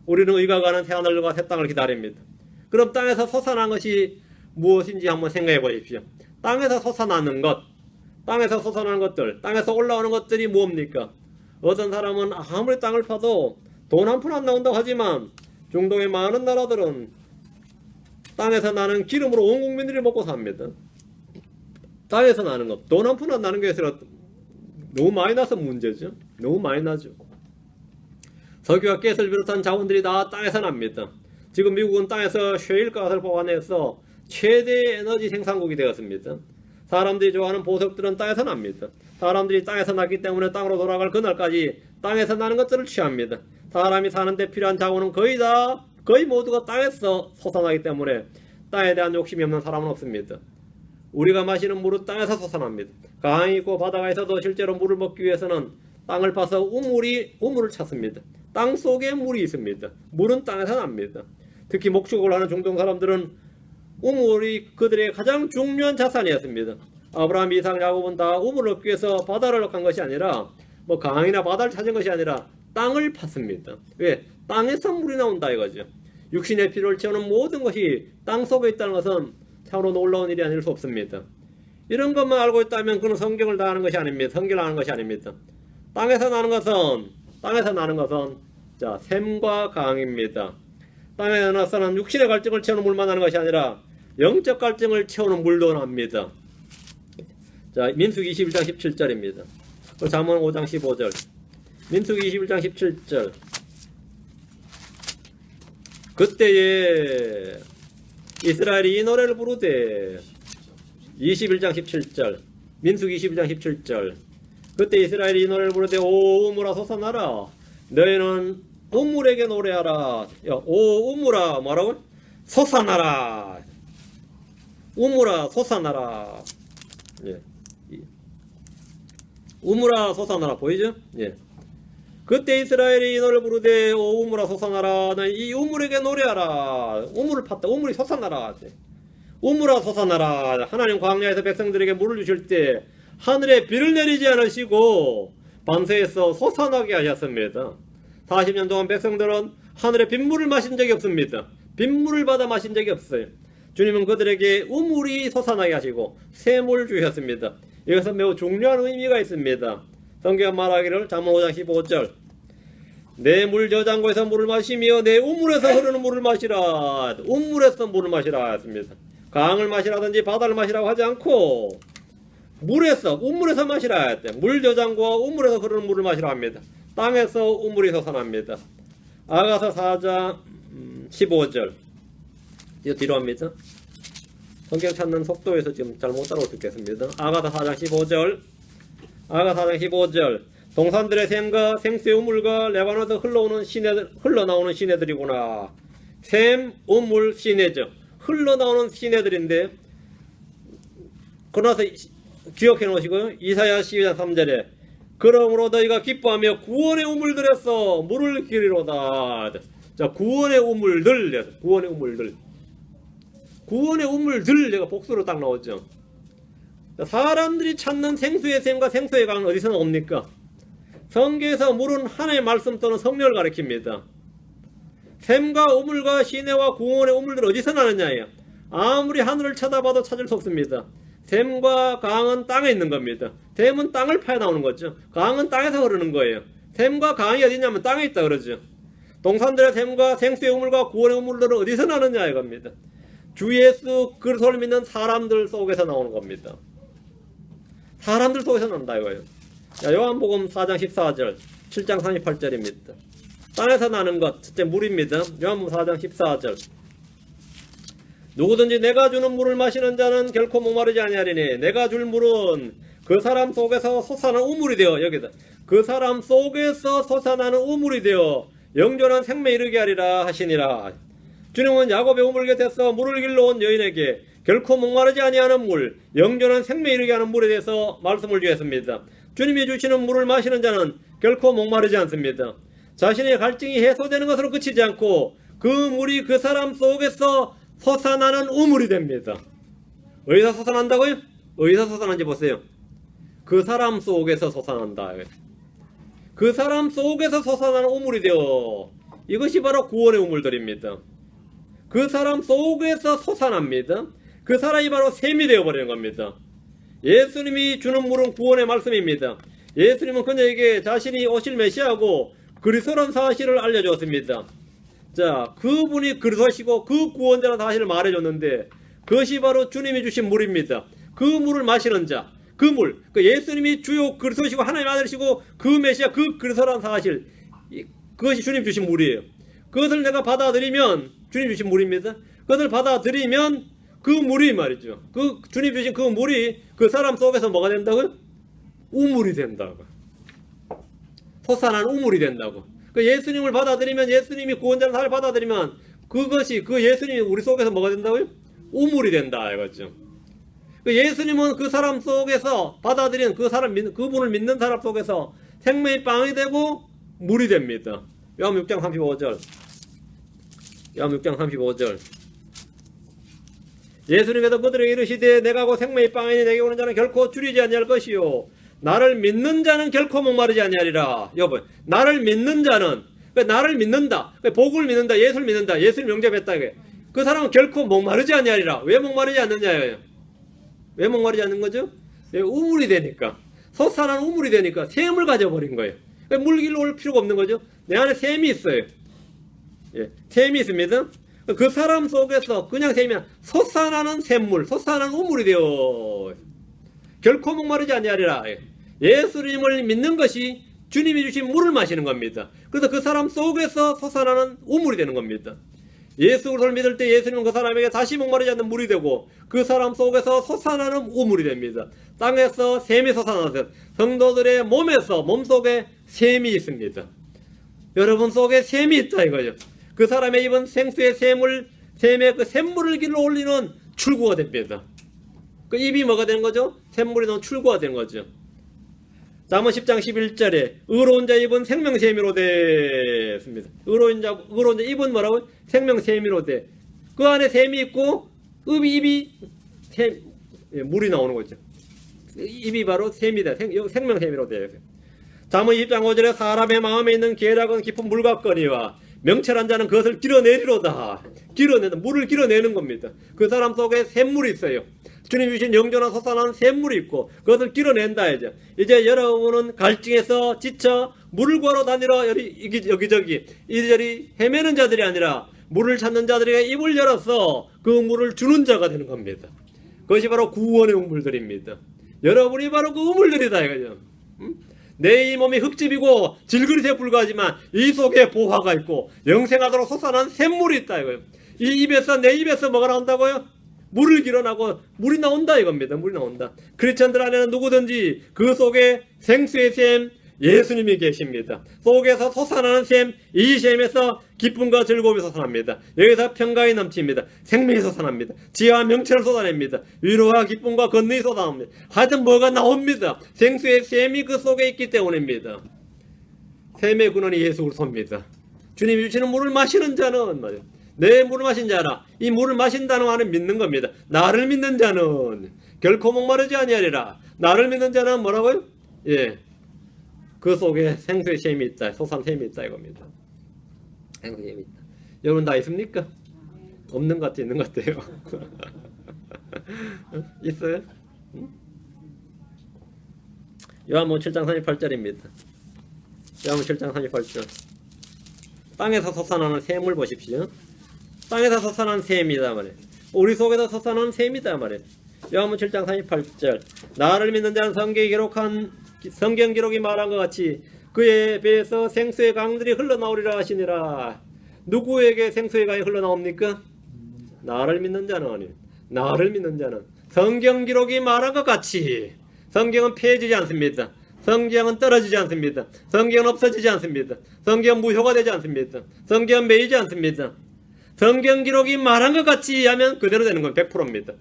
우리는 의가 가는 새하늘과 새 땅을 기다립니다. 그럼 땅에서 솟아난 것이 무엇인지 한번 생각해 보십시오. 땅에서 솟아나는 것, 땅에서 솟아나는 것들, 땅에서 올라오는 것들이 뭡니까? 어떤 사람은 아무리 땅을 파도 돈 한 푼 안 나온다고 하지만 중동의 많은 나라들은 땅에서 나는 기름으로 온 국민들이 먹고 삽니다. 땅에서 나는 것, 돈 한 푼 안 나는 게 너무 많이 나서 문제죠. 너무 많이 나죠. 석유와 가스를 비롯한 자원들이 다 땅에서 납니다. 지금 미국은 땅에서 셰일가스를 뽑아내서 최대 에너지 생산국이 되었습니다. 사람들이 좋아하는 보석들은 땅에서 납니다. 사람들이 땅에서 났기 때문에 땅으로 돌아갈 그날까지 땅에서 나는 것들을 취합니다. 사람이 사는데 필요한 자원은 거의 모두가 땅에서 솟아나기 때문에 땅에 대한 욕심이 없는 사람은 없습니다. 우리가 마시는 물은 땅에서 솟아납니다. 강이 있고 바다가 있어도 실제로 물을 먹기 위해서는 땅을 파서 우물을 찾습니다. 땅 속에 물이 있습니다. 물은 땅에서 납니다. 특히 목축을 하는 중동 사람들은 우물이 그들의 가장 중요한 자산이었습니다. 아브라함, 이삭, 야곱은 다 우물을 얻기 위해서 바다를 간 것이 아니라 강이나 바다를 찾은 것이 아니라 땅을 팠습니다. 왜? 땅에서 물이 나온다 이거죠. 육신의 필요를 채우는 모든 것이 땅 속에 있다는 것은 참으로 놀라운 일이 아닐 수 없습니다. 이런 것만 알고 있다면 그는 성경을 다 하는 것이 아닙니다. 성경을 하는 것이 아닙니다. 땅에서 나는 것은 자, 샘과 강입니다. 땅에 나서는 육신의 갈증을 채우는 물만 나는 것이 아니라 영적 갈증을 채우는 물도 납니다. 자, 민수기 21장 17절입니다. 잠언 5장 15절. 민수기 21장 17절. 그때에 이스라엘이 이 노래를 부르되 21장 17절. 민수기 21장 17절. 그때 이스라엘이 이 노래를 부르되 오 우물아 솟아나라. 너희는 우물에게 노래하라. 오 우물아 뭐라고? 솟아나라. 우물아 솟아나라. 예. 우물아 솟아나라. 보이죠? 예. 그때 이스라엘이 이 노래를 부르되 오 우물아 솟아나라. 이 우물에게 노래하라. 우물을 팠다. 우물이 솟아나라. 우물아 솟아나라. 하나님 광야에서 백성들에게 물을 주실 때 하늘에 비를 내리지 않으시고 밤새에서 솟아나게 하셨습니다. 40년 동안 백성들은 하늘의 빗물을 마신 적이 없습니다. 빗물을 받아 마신 적이 없어요. 주님은 그들에게 우물이 솟아나게 하시고 샘을 주셨습니다. 여기서 매우 중요한 의미가 있습니다. 성경 말하기를 잠언 5장 15절 내 물 저장고에서 물을 마시며 내 우물에서 흐르는 물을 마시라. 우물에서 물을 마시라 했습니다. 강을 마시라든지 바다를 마시라고 하지 않고 우물에서 마시라 했대. 물 저장고와 우물에서 흐르는 물을 마시라 합니다. 땅에서 우물이 솟아납니다. 아가서 4장 15절 이거 뒤로 합니다. 성경 찾는 속도에서 지금 잘못 따라올 수 있겠습니다. 아가다 4장 15절. 아가다 4장 15절. 동산들의 샘과 생수의 우물과 레바논에서 흘러나오는 시내들이구나. 샘, 우물, 시내죠. 흘러나오는 시내들인데, 그러나서 기억해 놓으시고요. 이사야 12장 3절에 그러므로 너희가 기뻐하며 구원의 우물들에서 물을 기리로다. 자, 구원의 우물들, 구원의 우물들. 구원의 우물들, 내가 복수로 딱 나오죠. 사람들이 찾는 생수의 샘과 생수의 강은 어디서 나옵니까? 성경에서 물은 하나님의 말씀 또는 성령을 가리킵니다. 샘과 우물과 시내와 구원의 우물들 어디서 나느냐예요. 아무리 하늘을 쳐다봐도 찾을 수 없습니다. 샘과 강은 땅에 있는 겁니다. 샘은 땅을 파야 나오는 거죠. 강은 땅에서 흐르는 거예요. 샘과 강이 어디냐면 땅에 있다 그러죠. 동산들의 샘과 생수의 우물과 구원의 우물들은 어디서 나느냐 이겁니다. 주 예수 그리스도를 믿는 사람들 속에서 나오는 겁니다. 사람들 속에서 나온다 이거예요. 자, 요한복음 4장 14절, 7장 38절입니다. 땅에서 나는 것, 첫째 물입니다. 요한복음 4장 14절. 누구든지 내가 주는 물을 마시는 자는 결코 목마르지 아니하리니 내가 줄 물은 그 사람 속에서 솟아나는 우물이 되어, 여기다 그 사람 속에서 솟아나는 우물이 되어 영존한 생명에 이르게 하리라 하시니라. 주님은 야곱의 우물 곁에서 물을 길러 온 여인에게 결코 목마르지 아니하는 물, 영존한 생명에 이르게 하는 물에 대해서 말씀을 주셨습니다. 주님이 주시는 물을 마시는 자는 결코 목마르지 않습니다. 자신의 갈증이 해소되는 것으로 그치지 않고 그 물이 그 사람 속에서 솟아나는 우물이 됩니다. 어디서 솟아난다고요? 어디서 솟아난지 보세요. 그 사람 속에서 솟아난다. 그 사람 속에서 솟아나는 우물이 되어, 이것이 바로 구원의 우물들입니다. 그 사람 속에서 솟아납니다. 그 사람이 바로 샘이 되어버리는 겁니다. 예수님이 주는 물은 구원의 말씀입니다. 예수님은 그녀에게 자신이 오실 메시아고 그리스도라는 사실을 알려주었습니다. 자, 그분이 그리스도시고 그 구원자라는 사실을 말해줬는데 그것이 바로 주님이 주신 물입니다. 그 물을 마시는 자, 그 물, 그 예수님이 주요 그리스도시고 하나님의 아들이시고 그 메시아 그 그리스도라는 사실, 그것이 주님 주신 물이에요. 그것을 내가 받아들이면 주님 주신 물입니다. 그것을 받아들이면 그 물이 말이죠. 그 주님 주신 그 물이 그 사람 속에서 뭐가 된다고요? 우물이 된다고. 솟아난 우물이 된다고. 그 예수님을 받아들이면, 예수님이 구원자를 잘 받아들이면 그것이, 그 예수님이 우리 속에서 뭐가 된다고요? 우물이 된다 이거죠. 그 예수님은 그 사람 속에서 받아들인 그 사람, 그분을 믿는 사람 속에서 생명의 빵이 되고 물이 됩니다. 요한복음 6장 35절. 요한복음 6장 35절. 예수님께서 그들에게 이르시되 내가 곧 생명의 빵이니 내게 오는 자는 결코 줄이지 아니할 것이요 나를 믿는 자는 결코 목마르지 아니하리라. 여러분, 나를 믿는 자는, 나를 믿는다, 복을 믿는다, 예수를 믿는다, 예수를 영접했다, 그 사람은 결코 목마르지 아니하리라. 왜 목마르지 않느냐예요. 왜 목마르지 않는 거죠? 우물이 되니까, 솟아난 우물이 되니까 샘을 가져버린 거예요. 물길로 올 필요가 없는 거죠. 내 안에 샘이 있어요. 예, 샘이 있습니다. 그 사람 속에서 그냥 샘이 아니라 솟아나는 샘물, 솟아나는 우물이 되어 결코 목마르지 아니하리라. 예수님을 믿는 것이 주님이 주신 물을 마시는 겁니다. 그래서 그 사람 속에서 솟아나는 우물이 되는 겁니다. 예수를 믿을 때 예수님은 그 사람에게 다시 목마르지 않는 물이 되고 그 사람 속에서 솟아나는 우물이 됩니다. 땅에서 샘이 솟아나서 성도들의 몸에서, 몸속에 샘이 있습니다. 여러분 속에 샘이 있다 이거죠. 그 사람의 입은 생수의 샘의 그 샘물을 길러 올리는 출구가 됩니다. 그 입이 뭐가 되는 거죠? 샘물이 넣은 출구가 되는 거죠. 잠언 10장 11절에 의로운 자 입은 생명샘이로 됐습니다. 의로운 자 입은 뭐라고? 생명샘이로 돼. 그 안에 샘이 있고 입이 물이 나오는 거죠. 입이 바로 샘이다. 생명샘이로 돼. 잠언 20장 5절에 사람의 마음에 있는 계략은 깊은 물같거니와 명철한 자는 그것을 길어내리로다. 물을 길어내는 겁니다. 그 사람 속에 샘물이 있어요. 주님 주신 영존한 솟아나는 샘물이 있고 그것을 길어낸다 이제 여러분은 갈증에서 지쳐 물을 구하러 다니러 여기저기 이리저리 헤매는 자들이 아니라 물을 찾는 자들에게 입을 열어서 그 물을 주는 자가 되는 겁니다. 그것이 바로 구원의 우물들입니다. 여러분이 바로 그 우물들이다 이거죠. 내 이 몸이 흙집이고 질그릇에 불과하지만 이 속에 보화가 있고 영생하도록 솟아난 샘물이 있다 이거예요. 이 입에서 내 입에서 뭐가 나온다고요? 물을 길어나고 물이 나온다 이겁니다. 물이 나온다. 크리스천들 안에는 누구든지 그 속에 생수의 샘 예수님이 계십니다. 속에서 솟아나는 샘, 이 샘에서 기쁨과 즐거움이 솟아납니다. 여기서 평강이 넘칩니다. 생명이 솟아납니다. 지혜와 명철을 쏟아냅니다. 위로와 기쁨과 권능이 쏟아납니다. 하여튼 뭐가 나옵니다. 생수의 샘이 그 속에 있기 때문입니다. 샘의 근원이 예수 그리스도입니다. 주님이 주시는 물을 마시는 자는 말이에요. 내 물을 마신 자라. 이 물을 마신다는 말은 믿는 겁니다. 나를 믿는 자는 결코 목마르지 아니하리라. 나를 믿는 자는 뭐라고요? 예, 그 속에 생수의 샘이 있다. 솟아난 샘이 있다 이겁니다. 생수의 샘이 있다. 여러분 다 있습니까? 없는 것 같아, 있는 것 같아요. 있어요? 요한복음 7장 38절입니다. 요한복음 7장 38절. 땅에서 솟아나는 샘을 보십시오. 땅에서 솟아나는 샘이다 말이에요. 우리 속에서 솟아나는 샘이다 말이에요. 요한복음 7장 38절. 나를 믿는 자는 성경 기록이 말한 것 같이 그의 배에서 생수의 강들이 흘러나오리라 하시니라. 누구에게 생수의 강이 흘러나옵니까? 나를 믿는 자는, 나를 믿는 자는 성경 기록이 말한 것 같이. 성경은 폐해지지 않습니다. 성경은 떨어지지 않습니다. 성경은 없어지지 않습니다. 성경은 무효가 되지 않습니다. 성경은 매이지 않습니다. 성경 기록이 말한 것 같이 하면 그대로 되는 건 100%입니다.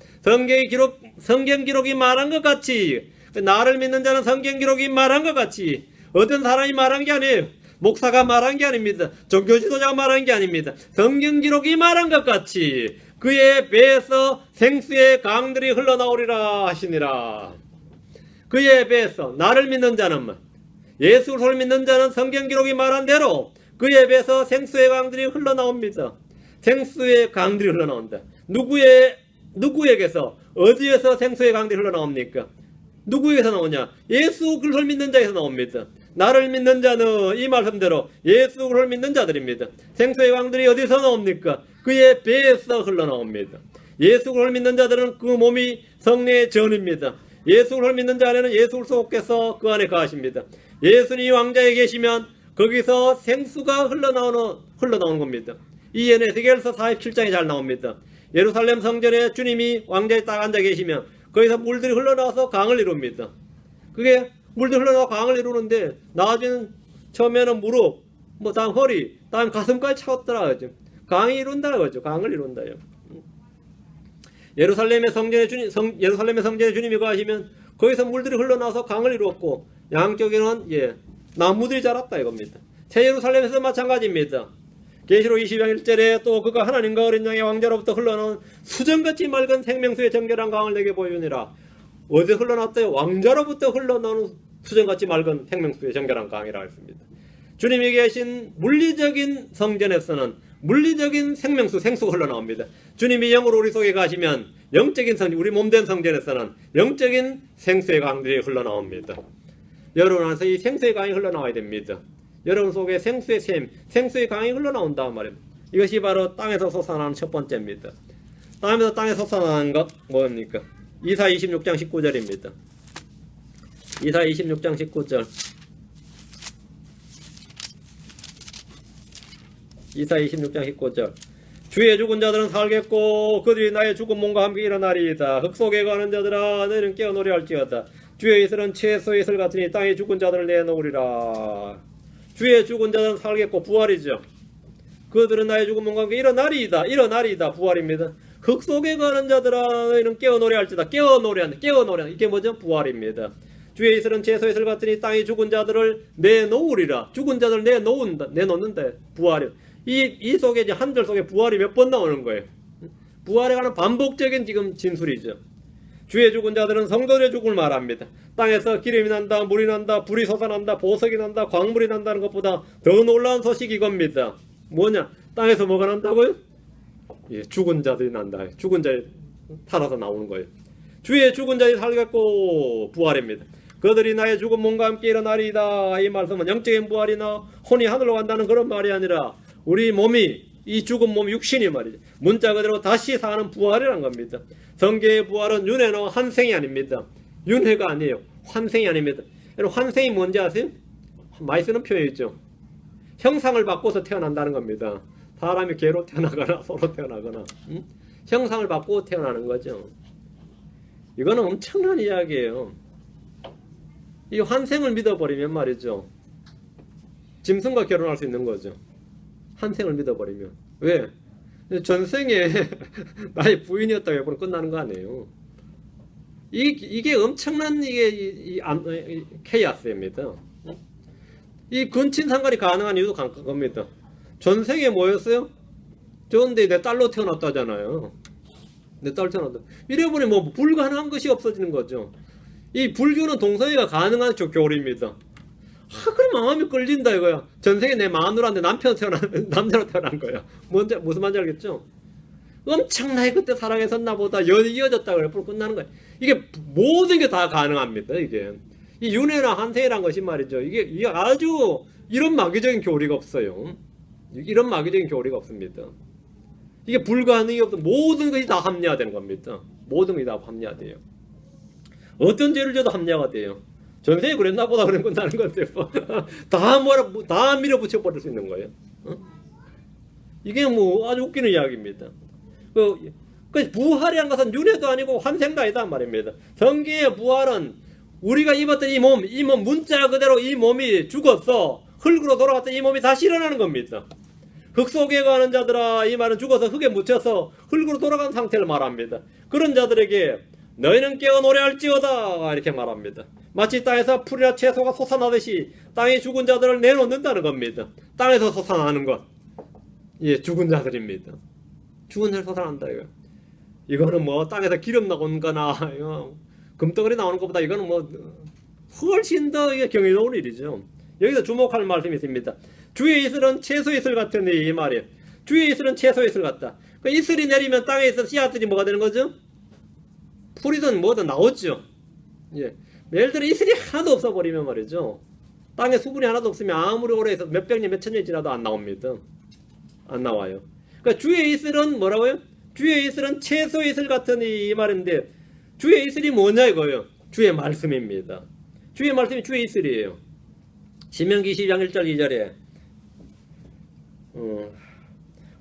성경 기록이 말한 것 같이, 나를 믿는 자는 성경 기록이 말한 것 같이, 어떤 사람이 말한 게 아니에요. 목사가 말한 게 아닙니다. 종교 지도자가 말한 게 아닙니다. 성경 기록이 말한 것 같이 그의 배에서 생수의 강들이 흘러나오리라 하시니라. 그의 배에서, 나를 믿는 자는, 예수 그리스도를 믿는 자는 성경 기록이 말한 대로 그의 배에서 생수의 강들이 흘러나옵니다. 생수의 강들이 흘러나온다. 누구에게서, 어디에서 생수의 강들이 흘러나옵니까? 누구에게서 나오냐? 예수 그리스도를 믿는 자에서 나옵니다. 나를 믿는 자는 이 말씀대로 예수 그리스도를 믿는 자들입니다. 생수의 강들이 어디서 나옵니까? 그의 배에서 흘러나옵니다. 예수 그리스도를 믿는 자들은 그 몸이 성령의 전입니다. 예수 그리스도를 믿는 자 안에는 예수 그리스도께서 그 안에 거하십니다. 예수님이 왕자에 계시면 거기서 생수가 흘러나오는 겁니다. 이 에스겔서 47장에 잘 나옵니다. 예루살렘 성전에 주님이 왕자에 딱 앉아 계시면 거기서 물들이 흘러나와서 강을 이룹니다. 그게 물들이 흘러나와 강을 이루는데 나중에는 처음에는 무릎, 다음 허리, 다음 가슴까지 차웠더라 그죠. 강이 이룬다 그죠. 강을 이룬다요. 예루살렘의 성전에 주님이 거하시면 거기서 물들이 흘러나와서 강을 이루었고 양쪽에는 나무들이 자랐다 이겁니다. 새 예루살렘에서 마찬가지입니다. 계시록 20장 1절에 또 그가 하나님과 어린 양의 왕자로부터 흘러나온 수정같이 맑은 생명수의 정결한 강을 내게 보여주니라. 어디서 흘러나왔대요? 왕자로부터 흘러나오는 수정같이 맑은 생명수의 정결한 강이라고 했습니다. 주님이 계신 물리적인 성전에서는 물리적인 생수가 흘러나옵니다. 주님이 영으로 우리 속에 가시면 영적인 우리 몸된 성전에서는 영적인 생수의 강들이 흘러나옵니다. 여러분 안에서 이 생수의 강이 흘러나와야 됩니다. 여러분 속에 생수의 샘, 생수의 강이 흘러나온다는 말입니다. 이것이 바로 땅에서 솟아나는 첫 번째입니다. 땅에서 솟아나는 것 뭡니까? 이사 26장 19절입니다. 이사 26장 19절. 이사 26장 19절. 주의 죽은 자들은 살겠고 그들이 나의 죽은 몸과 함께 일어나리이다. 흙 속에 가는 자들아 너희는 깨어 노래할지어다. 주의 이슬은 채소의 이슬 같으니 땅에 죽은 자들을 내놓으리라. 주의 죽은 자들은 살겠고 부활이죠. 그들은 나의 죽은 몸과 함께 일어나리이다. 일어나리이다. 부활입니다. 흙 속에 가는 자들아 너희는 깨어 노래할지다. 깨어 노래한다. 이게 뭐죠? 부활입니다. 주의 이슬은 채소의 이슬 같으니 땅에 죽은 자들을 내놓으리라. 죽은 자들을 내놓는다. 부활이. 이 속에 이제 한 절 속에 부활이 몇 번 나오는 거예요. 부활에 관한 반복적인 지금 진술이죠. 주의 죽은 자들은 성도들의 죽음을 말합니다. 땅에서 기름이 난다, 물이 난다, 불이 솟아난다, 보석이 난다, 광물이 난다는 것보다 더 놀라운 소식이 이겁니다. 뭐냐? 땅에서 뭐가 난다고요? 죽은 자들이 난다. 죽은 자들이 살아서 나오는 거예요. 주의 죽은 자들이 살겠고 부활입니다. 그들이 나의 죽은 몸과 함께 일어나리이다. 이 말씀은 영적인 부활이나 혼이 하늘로 간다는 그런 말이 아니라 우리 몸이, 이 죽은 몸 육신이 말이죠. 문자 그대로 다시 사는 부활이란 겁니다. 성경의 부활은 윤회나 환생이 아닙니다. 윤회가 아니에요. 환생이 아닙니다. 여러분 환생이 뭔지 아세요? 많이 쓰는 표현이죠. 형상을 바꿔서 태어난다는 겁니다. 사람이 개로 태어나거나 소로 태어나거나 형상을 바꾸고 태어나는 거죠. 이거는 엄청난 이야기예요. 이 환생을 믿어버리면 말이죠, 짐승과 결혼할 수 있는 거죠. 환생을 믿어버리면. 왜? 전생에 나의 부인이었다고 해보면 끝나는 거 아니에요. 이게 엄청난 케이아스입니다. 이 근친 상관이 가능한 이유도 겁니다. 전생에 뭐였어요? 저런데 내 딸로 태어났다잖아요. 내 딸 태어났다. 이래보니 뭐 불가능한 것이 없어지는 거죠. 이 불교는 동성애가 가능한 교리입니다. 그럼 마음이 끌린다 이거야. 전생에 내 마누라인데 남자로 태어난 거야. 무슨 말인지 알겠죠? 엄청나게 그때 사랑했었나 보다. 연이 이어졌다 그래. 끝나는 거야. 이게 모든 게 다 가능합니다. 이게 이 윤회나 한생이란 것이 말이죠. 이게 아주 이런 마귀적인 교리가 없어요. 이런 마귀적인 교리가 없습니다. 이게 불가능이 없어. 모든 것이 다 합리화되는 겁니다. 모든 것이 다 합리화돼요. 어떤 죄를 져도 합리화가 돼요. 전생에 그랬나 보다 그런 끝나는 건데 다 밀어붙여 버릴 수 있는 거예요. 이게 뭐 아주 웃기는 이야기입니다. 그 부활이란 것은 윤회도 아니고 환생도 아니다 말입니다. 성경의 부활은 우리가 입었던 이 몸 문자 그대로 이 몸이 죽었어 흙으로 돌아갔던 이 몸이 다시 일어나는 겁니다. 흙 속에 가는 자들아, 이 말은 죽어서 흙에 묻혀서 흙으로 돌아간 상태를 말합니다. 그런 자들에게 너희는 깨어 노래할지어다 이렇게 말합니다. 마치 땅에서 풀이나 채소가 솟아나듯이 땅에 죽은 자들을 내놓는다는 겁니다. 땅에서 솟아나는 것, 예, 죽은 자들입니다. 죽은 자들 솟아난다 이거. 이거는 뭐 땅에서 기름 나오는 거나 금덩어리 나오는 것보다 이거는 뭐 훨씬 더 이게 경이로운 일이죠. 여기서 주목할 말씀이 있습니다. 주의 이슬은 채소 이슬 같으니 이 말이에요. 주의 이슬은 채소 이슬 같다. 그 이슬이 내리면 땅에 있어 씨앗들이 뭐가 되는 거죠? 풀이든 뭐든 나오죠. 예. 예를 들어 이슬이 하나도 없어버리면 말이죠, 땅에 수분이 하나도 없으면 아무리 오래 해서 몇백 년, 몇천 년 지나도 안 나옵니다. 안 나와요. 그러니까 주의 이슬은 뭐라고요? 주의 이슬은 채소 이슬 같으니 이 말인데, 주의 이슬이 뭐냐 이거예요. 주의 말씀입니다. 주의 말씀이 주의 이슬이에요. 신명기 12장 1절 2절에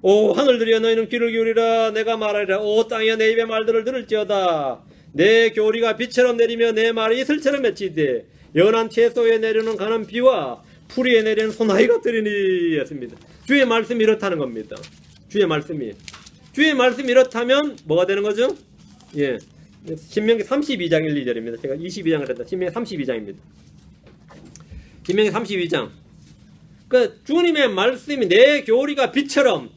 오 하늘들이여 너희는 귀를 기울이라. 내가 말하리라. 오 땅이여 내 입의 말들을 들을지어다. 내 교리가 비처럼 내리며 내 말이 이슬처럼 맺히되 연한 채소에 내려는 가는 비와 풀이에 내리는 소나기 같으리니 했습니다. 주의 말씀이 이렇다는 겁니다. 주의 말씀이 이렇다면 뭐가 되는 거죠? 예, 신명기 32장 1, 2절입니다. 제가 22장을 했다. 신명기 32장입니다. 신명기 32장. 그 주님의 말씀이 내 교리가 비처럼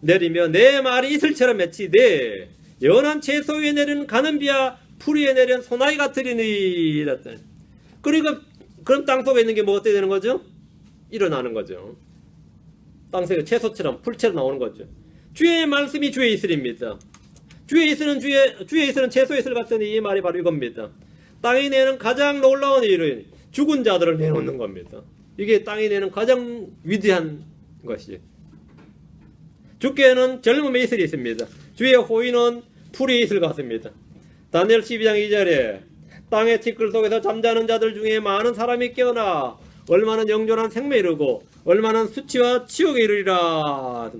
내리며 내 말이 이슬처럼 맺히되 연한 채소에 내리는 가는 비와 풀이에 내리는 소나기 같으리니. 그러니까 그럼 땅속에 있는 게 뭐 어떻게 되는 거죠? 일어나는 거죠. 땅속에 채소처럼 풀처럼 나오는 거죠. 주의 말씀이 주의 이슬입니다. 주의 이슬은 채소 이슬 같으니 이 말이 바로 이겁니다. 땅이 내는 가장 놀라운 일은 죽은 자들을 내놓는 겁니다. 이게 땅이 내는 가장 위대한 것이. 주께는 젊음의 이슬이 있습니다. 주의 호의는 풀의 이슬 같습니다. 다니엘 12장 2절에 땅의 티끌 속에서 잠자는 자들 중에 많은 사람이 깨어나 얼마나 영존한 생명에 이르고 얼마나 수치와 치욕에 이르리라.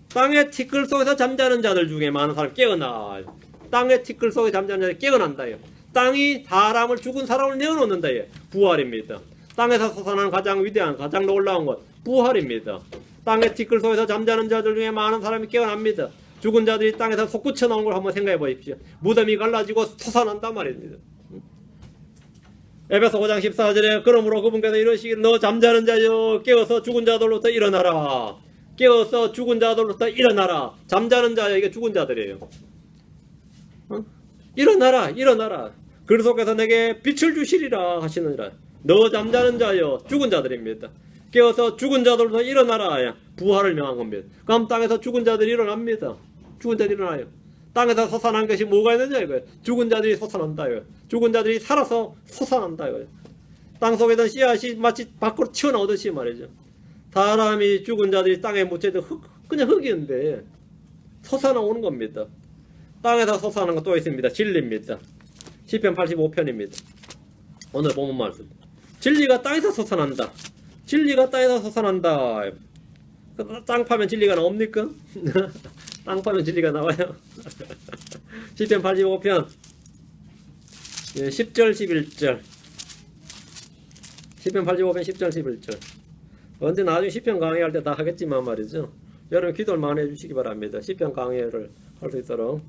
땅의 티끌 속에서 잠자는 자들 중에 많은 사람이 깨어나. 땅의 티끌 속에 잠자는 자들이 깨어난다요. 땅이 사람을, 죽은 사람을 내어놓는다. 부활입니다. 땅에서 솟아나는 가장 위대한, 가장 놀라운 것, 부활입니다. 땅의 티끌 속에서 잠자는 자들 중에 많은 사람이 깨어납니다. 죽은 자들이 땅에서 솟구쳐 나온 걸 한번 생각해 보십시오. 무덤이 갈라지고 솟아난단 말입니다. 에베소 5장 14절에 그러므로 그분께서 이러시기를 너 잠자는 자여 깨어서 죽은 자들로부터 일어나라. 깨어서 죽은 자들로부터 일어나라. 잠자는 자여, 이게 죽은 자들이에요. 일어나라. 그 속에서 내게 빛을 주시리라 하시느니라. 너 잠자는 자여, 죽은 자들입니다. 깨어서 죽은 자들로부터 일어나라. 부활을 명한 겁니다. 그럼 땅에서 죽은 자들이 일어납니다. 죽은 자들이 일어나요. 땅에서 솟아난 것이 뭐가 있느냐 이거예요. 죽은 자들이 솟아난다 이거예요. 죽은 자들이 살아서 솟아난다 이거예요. 땅속에던 씨앗이 마치 밖으로 튀어나오듯이 말이죠. 사람이 죽은 자들이 땅에 묻혀도 그냥 흙이었는데 솟아나오는 겁니다. 땅에서 솟아나는 것 또 있습니다. 진리입니다. 시편 85편입니다. 오늘 본문 말씀. 진리가 땅에서 솟아난다. 진리가 땅에서 솟아난다. 땅 파면 진리가 나옵니까? 땅 파면 진리가 나와요. 시편 85편 10절 11절. 시편 85편 10절 11절. 언제 나중에 시편 강의할 때 다 하겠지만 말이죠. 여러분 기도를 많이 해주시기 바랍니다. 시편 강의를 할 수 있도록.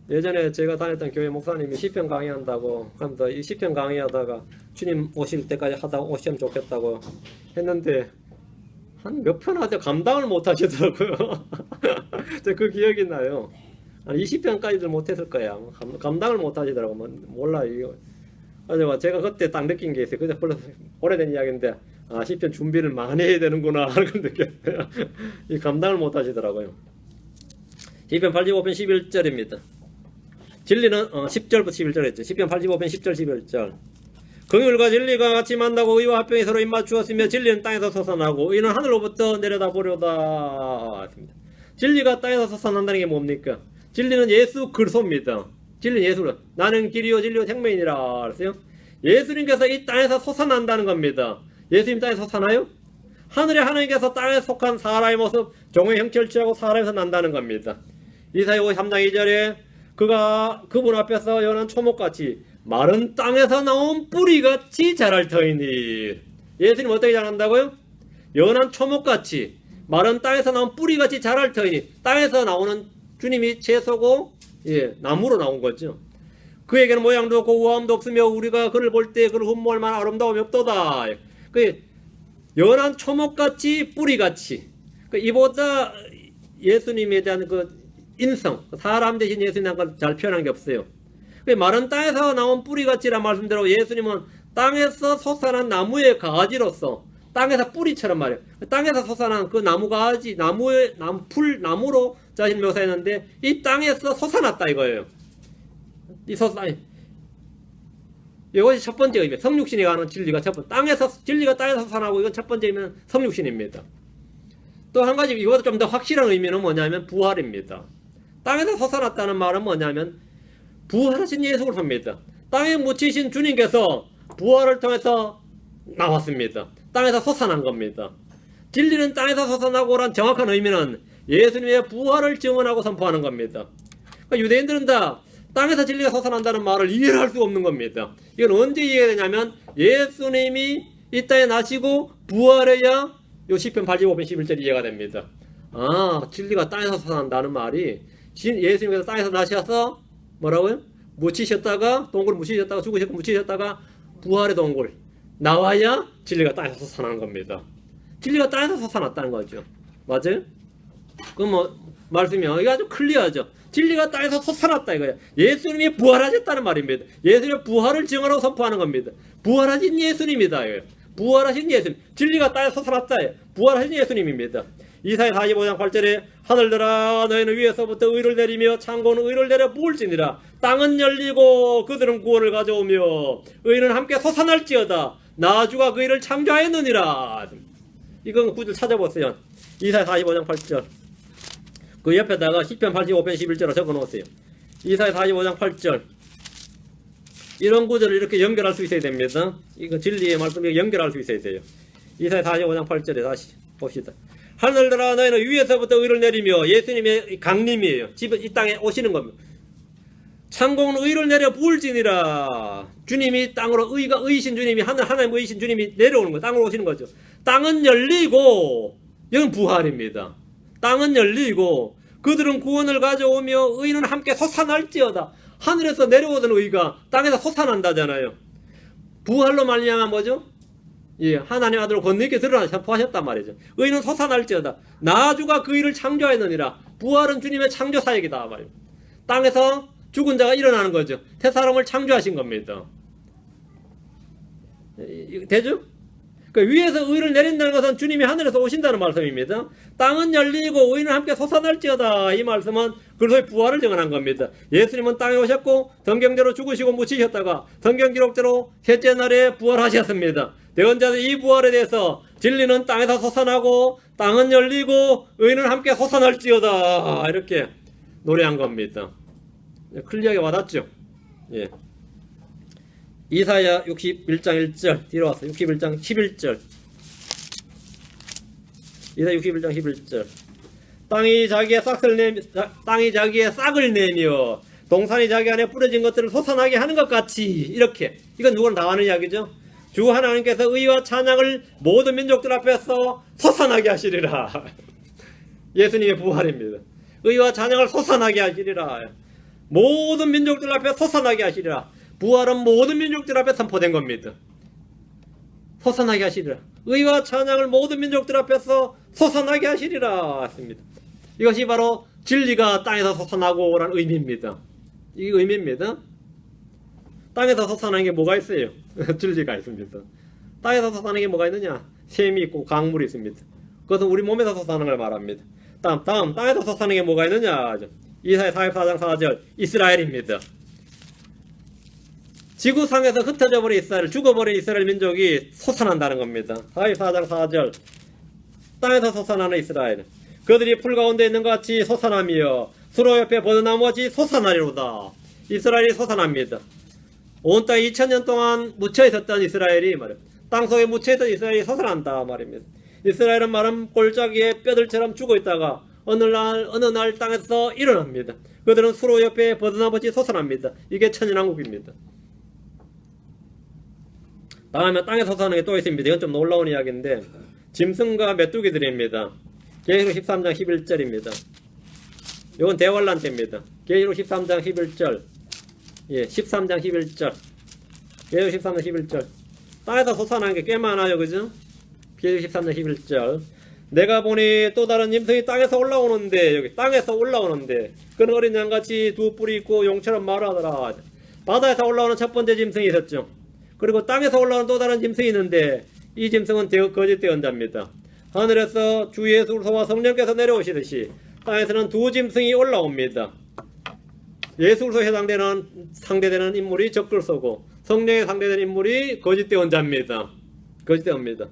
예전에 제가 다녔던 교회 목사님이 시편 강의한다고 하면서 이 시편 강의하다가 주님 오실 때까지 하다 오시면 좋겠다고 했는데 한 몇 편 하자 감당을 못 하시더라고요. 그 기억이 나요. 아니 20편까지도 못했을 거야. 감당을 못 하시더라고. 몰라요 이거. 그래서 제가 그때 딱 느낀 게 있어요. 그냥 별로 오래된 이야기인데 아 10편 준비를 많이 해야 되는구나 하는 걸 느꼈어요. 이 감당을 못 하시더라고요. 10편 85편 11절입니다. 진리는 10절부터 11절 했죠. 10편 85편 10절 11절. 긍휼과 진리가 같이 만나고 의와 합병이 서로 입맞추었으며 진리는 땅에서 솟아나고 의는 하늘로부터 내려다보려다. 진리가 땅에서 솟아난다는 게 뭡니까? 진리는 예수 그리스도입니다. 진리는 예수로 나는 길이요 진리요 생명이니라 그랬어요. 예수님께서 이 땅에서 솟아난다는 겁니다. 예수님 땅에서 솟아나요? 하늘의 하나님께서 땅에 속한 사람의 모습 종의 형체를 취하고 사람에서 난다는 겁니다. 이사야 53장 2절에 그가 그분 앞에서 연한 초목같이 마른 땅에서 나온 뿌리같이 자랄 터이니. 예수님 어떻게 자란다고요? 연한 초목같이 마른 땅에서 나온 뿌리같이 자랄 터이니. 땅에서 나오는 주님이 채소고 나무로 나온 거죠. 그에게는 모양도 없고 우아함도 없으며 우리가 그를 볼 때 그를 흠모할 만한 아름다움이 없도다. 그 연한 초목같이 뿌리같이. 이보다 예수님에 대한 그 인성, 사람 대신 예수님한 걸 잘 표현한 게 없어요. 마른 땅에서 나온 뿌리같이란 말씀대로 예수님은 땅에서 솟아난 나무의 가지로서 땅에서 뿌리처럼 말이에요. 땅에서 솟아난 그 나무 가지, 나무의 나무로 자신을 묘사했는데 이 땅에서 솟아났다 이거예요. 이것이 첫 번째 의미. 성육신이 가는 진리가 첫 번째. 진리가 땅에서 솟아나고 이건 첫 번째 의미는 성육신입니다. 또 한 가지 이거보다 좀 더 확실한 의미는 뭐냐면 부활입니다. 땅에서 솟아났다는 말은 뭐냐면 부활하신 예수를 합니다. 땅에 묻히신 주님께서 부활을 통해서 나왔습니다. 땅에서 솟아난 겁니다. 진리는 땅에서 솟아나고란 정확한 의미는 예수님의 부활을 증언하고 선포하는 겁니다. 그러니까 유대인들은 다 땅에서 진리가 솟아난다는 말을 이해를 할 수가 없는 겁니다. 이건 언제 이해가 되냐면 예수님이 이 땅에 나시고 부활해야 요 시편 85편 11절이 이해가 됩니다. 아, 진리가 땅에서 솟아난다는 말이 예수님께서 땅에서 나셔서 뭐라고요? 묻히셨다가 동굴 묻히셨다가 죽으셨고 묻히셨다가 부활의 동굴 나와야 진리가 땅에서 솟아나는 겁니다. 진리가 땅에서 솟아났다는 거죠. 맞아요? 그럼 말씀이 이게 아주 클리어하죠. 진리가 땅에서 솟아났다 이거예요. 예수님이 부활하셨다는 말입니다. 예수님의 부활을 증언하고 선포하는 겁니다. 부활하신 예수님이다. 부활하신 예수님. 진리가 땅에서 솟아났다. 부활하신 예수님입니다. 이사야 45장 8절에 하늘들아 너희는 위에서부터 의를 내리며 창고는 의를 내려 부을지니라. 땅은 열리고 그들은 구원을 가져오며 의는 함께 솟아날지어다. 나주가 그 일을 창조하였느니라. 이건 구절 찾아보세요. 이사야 45장 8절. 그 옆에다가 시편 85편 11절로 적어놓으세요. 이사야 45장 8절. 이런 구절을 이렇게 연결할 수 있어야 됩니다. 이거 진리의 말씀에 연결할 수 있어야 돼요. 이사야 45장 8절에 다시 봅시다. 하늘들아 너희는 위에서부터 의를 내리며 예수님의 강림이에요. 이 땅에 오시는 겁니다. 창공은 의를 내려 부을지니라. 주님이 땅으로 의이신 주님이 하나님 의이신 주님이 내려오는 거예요. 땅으로 오시는 거죠. 땅은 열리고 이건 부활입니다. 땅은 열리고 그들은 구원을 가져오며 의는 함께 솟아날지어다. 하늘에서 내려오던 의가 땅에서 솟아난다잖아요. 부활로 말미암아 뭐죠? 하나님 아들을 건너게 드러나 선포하셨단 말이죠. 의는 솟아날지어다. 나주가 그 일을 창조하였느니라. 부활은 주님의 창조 사역이다 말이에요. 땅에서 죽은 자가 일어나는 거죠. 새 사람을 창조하신 겁니다. 되죠? 그러니까 위에서 의를 내린다는 것은 주님이 하늘에서 오신다는 말씀입니다. 땅은 열리고 의는 함께 솟아날지어다. 이 말씀은 그리스도의 부활을 증언한 겁니다. 예수님은 땅에 오셨고 성경대로 죽으시고 묻히셨다가 성경 기록대로 셋째 날에 부활하셨습니다. 대언자들 이 부활에 대해서 진리는 땅에서 솟아나고 땅은 열리고 의는 함께 솟아날지어다. 이렇게 노래한 겁니다. 클리어하게 와닿죠? 예. 이사야 61장 1절 뒤로 왔어요. 61장 11절 이사야 61장 11절. 땅이 자기의 싹을 내며 동산이 자기 안에 뿌려진 것들을 솟아나게 하는 것 같이, 이렇게. 이건 누구나 다 아는 이야기죠. 주 하나님께서 의와 찬양을 모든 민족들 앞에서 솟아나게 하시리라. 예수님의 부활입니다. 의와 찬양을 솟아나게 하시리라. 모든 민족들 앞에 솟아나게 하시리라. 부활은 모든 민족들 앞에 선포된 겁니다. 솟아나게 하시리라. 의와 찬양을 모든 민족들 앞에서 솟아나게 하시리라 했습니다. 이것이 바로 진리가 땅에서 솟아나고 라는 의미입니다. 이 의미입니다. 땅에서 솟아나는 게 뭐가 있어요? 진리가 있습니다. 땅에서 솟아나는 게 뭐가 있느냐? 샘이 있고 강물이 있습니다. 그것은 우리 몸에서 솟아나는 걸 말합니다. 다음 땅에서 솟아나는 게 뭐가 있느냐? 이사야 44장 4절 이스라엘입니다. 지구상에서 흩어져 버린 이스라엘, 죽어버린 이스라엘 민족이 솟아난다는 겁니다. 44장 4절 땅에서 솟아나는 이스라엘, 그들이 풀 가운데 있는 것 같이 솟아나며 수로 옆에 버드나무 같이 솟아나리로다. 이스라엘이 솟아납니다. 온 땅 2000년 동안 묻혀 있었던 이스라엘이 말입니다. 땅속에 묻혀 있던 이스라엘이 솟아난다 말입니다. 이스라엘은 마른 골짜기에 뼈들처럼 죽어 있다가 어느 날 땅에서 일어납니다. 그들은 수로 옆에 버드나무 같이 솟아납니다. 이게 천연왕국입니다. 다음에 땅에서 솟아나는 게 또 있습니다. 이건 좀 놀라운 이야기인데, 짐승과 메뚜기들입니다. 계시록 13장 11절입니다. 이건 대환란 때입니다. 계시록 13장 11절. 예, 13장 11절. 계시록 13장 11절. 땅에서 솟아나는 게 꽤 많아요, 그죠? 계시록 13장 11절. 내가 보니 또 다른 짐승이 땅에서 올라오는데, 여기 땅에서 올라오는데, 그는 어린 양같이 두 뿔이 있고 용처럼 말하더라. 바다에서 올라오는 첫 번째 짐승이 있었죠. 그리고 땅에서 올라오는 또 다른 짐승이 있는데, 이 짐승은 거짓 대언자입니다. 하늘에서 주 예수 그리스도와 성령께서 내려오시듯이 땅에서는 두 짐승이 올라옵니다. 예수 그리스도에 해당되는 상대되는 인물이 적그리스도고, 성령에 상대되는 인물이 거짓 대언자입니다. 거짓 대언입니다.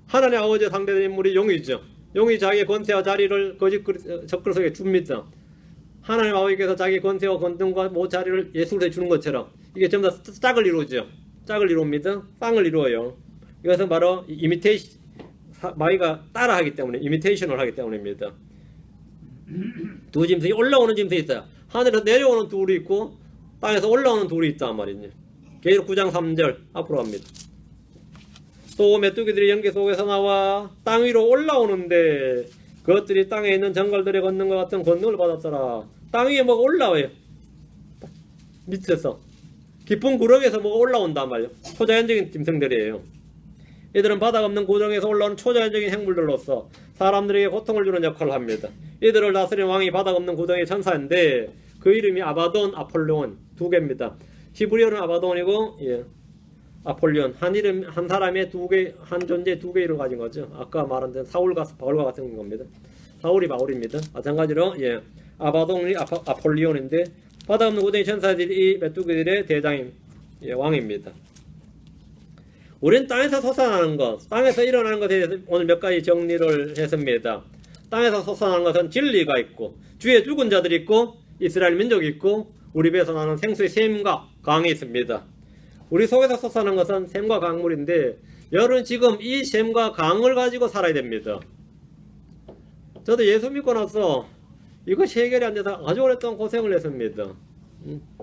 하나님 아버지에 상대되는 인물이 용이죠. 용이 자기의 권세와 자리를 적그리스도에게 줍니다. 하나님 아버지께서 자기 권세와 권능과 모든 자리를 예수 그리스도에 주는 것처럼 이게 전부 다 짝을 이루죠. 짝을 이룹니다. 쌍을 이루어요. 이것은 바로 이미테이션, 마귀가 따라하기 때문에, 이미테이션을 하기 때문입니다. 두 짐승이 올라오는 짐승이 있어요. 하늘에서 내려오는 둘이 있고 땅에서 올라오는 둘이 있단 말이죠. 계시록 9장 3절 앞으로 갑니다. 또 메뚜기들이 연기 속에서 나와 땅 위로 올라오는데 그것들이 땅에 있는 정갈들의 걷는 것 같은 권능을 받았더라. 땅 위에 뭐가 올라와요. 밑에서 깊은 구렁에서 뭐가 올라온단 말이에요. 초자연적인 짐승들이에요. 이들은 바닥 없는 구덩이에서 올라오는 초자연적인 생물들로서 사람들에게 고통을 주는 역할을 합니다. 이들을 다스리는 왕이 바닥 없는 구덩이 천사인데 그 이름이 아바돈, 아폴레온 두 개입니다. 히브리어는 아바돈이고, 예, 아폴레온. 한 사람의 두 개, 한 존재 두 개 이름을 가진 거죠. 아까 말한 대로 사울과 바울과 같은 겁니다. 사울이 바울입니다. 마찬가지로, 예, 아바돈이 아폴레온인데 바닥 없는 구덩이 천사들이 이 메뚜기들의 대장인, 예, 왕입니다. 우리는 땅에서 솟아나는 것, 땅에서 일어나는 것에 대해서 오늘 몇 가지 정리를 했습니다. 땅에서 솟아나는 것은 진리가 있고, 주의 죽은 자들이 있고, 이스라엘 민족이 있고, 우리 배에서 나는 생수의 샘과 강이 있습니다. 우리 속에서 솟아나는 것은 샘과 강물인데, 여러분 지금 이 샘과 강을 가지고 살아야 됩니다. 저도 예수 믿고 나서 이것이 해결이 안 돼서 아주 오랫동안 고생을 했습니다.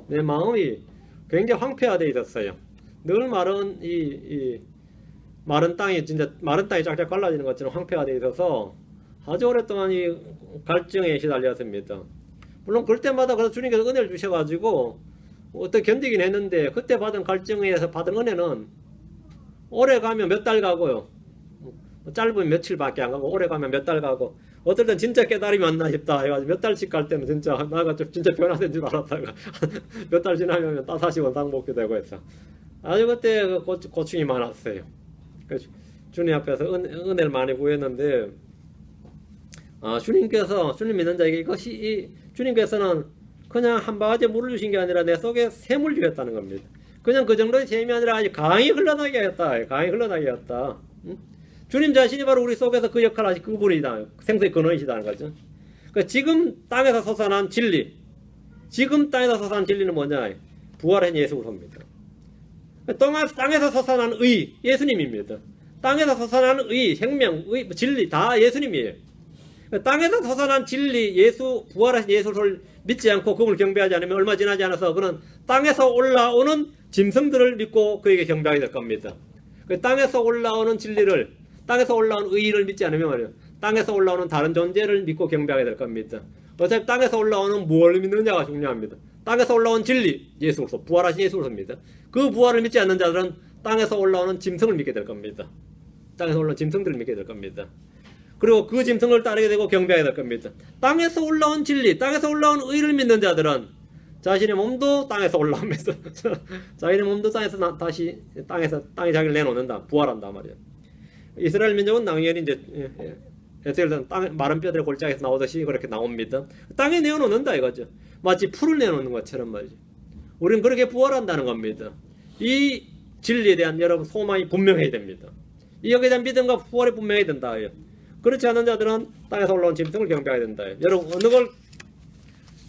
내 마음이 굉장히 황폐화되어 있었어요. 늘 마른 땅이 쫙쫙 갈라지는 것처럼 황폐화되어 있어서 아주 오랫동안 이 갈증에 시달렸습니다. 물론 그럴 때마다 그래서 주님께서 은혜를 주셔가지고 어떻게 견디긴 했는데, 그때 받은 갈증에서 받은 은혜는 오래 가면 몇 달 가고요. 짧으면 며칠밖에 안 가고, 오래 가면 몇 달 가고, 어떨 땐 진짜 깨달음이 왔나 싶다 해가지고 몇 달씩 갈 때는 진짜 나가 진짜 변화된 줄 알았다가 몇 달 지나면 다시 원상 복귀되고 했어. 아주 그때 고충이 많았어요. 그래서 주님 앞에서 은혜를 많이 구했는데, 주님 믿는 자에게 이것이, 주님께서는 그냥 한 바가지 물을 주신 게 아니라 내 속에 샘을 주셨다는 겁니다. 그냥 그 정도의 샘이 아니라 아주 강이 흘러나게 하였다. 강이 흘러나게 하였다. 주님 자신이 바로 우리 속에서 그 역할을 하신 그분이다. 생수의 근원이시다는 거죠. 그러니까 지금 땅에서 솟아난 진리, 지금 땅에서 솟아난 진리는 뭐냐? 부활한 예수 그리스도입니다. 땅에서 솟아난 의, 예수님입니다. 땅에서 솟아나는 의, 생명, 의, 진리 다 예수님이에요. 땅에서 솟아난 진리, 예수, 부활하신 예수를 믿지 않고 그분을 경배하지 않으면 얼마 지나지 않아서 그는 땅에서 올라오는 짐승들을 믿고 그에게 경배하게 될 겁니다. 땅에서 올라오는 진리를, 땅에서 올라오는 의의를 믿지 않으면 말이에요. 땅에서 올라오는 다른 존재를 믿고 경배하게 될 겁니다. 어차피 땅에서 올라오는 무엇을 믿느냐가 중요합니다. 땅에서 올라온 진리, 예수 그리스도, 부활하신 예수 그리스도입니다. 그 부활을 믿지 않는 자들은 땅에서 올라오는 짐승을 믿게 될 겁니다. 땅에서 올라온 짐승들을 믿게 될 겁니다. 그리고 그 짐승을 따르게 되고 경배하게 될 겁니다. 땅에서 올라온 진리, 땅에서 올라온 의를 믿는 자들은 자신의 몸도 땅에서 올라오면서 자신의 몸도 땅에서 다시 땅에 자기를 내놓는다, 부활한다 말이에요. 이스라엘 민족은 당연히 이제 에스겔은 땅 마른 뼈들의 골짜기에서 나오듯이 그렇게 나옵니다. 땅에 내어놓는다 이거죠. 마치 풀을 내놓는 것처럼 말이죠. 우리는 그렇게 부활한다는 겁니다. 이 진리에 대한 여러분 소망이 분명해야 됩니다. 이 여기에 대한 믿음과 부활이 분명해야 된다. 그렇지 않은 자들은 땅에서 올라온 짐승을 경배해야 된다. 여러분 어느 걸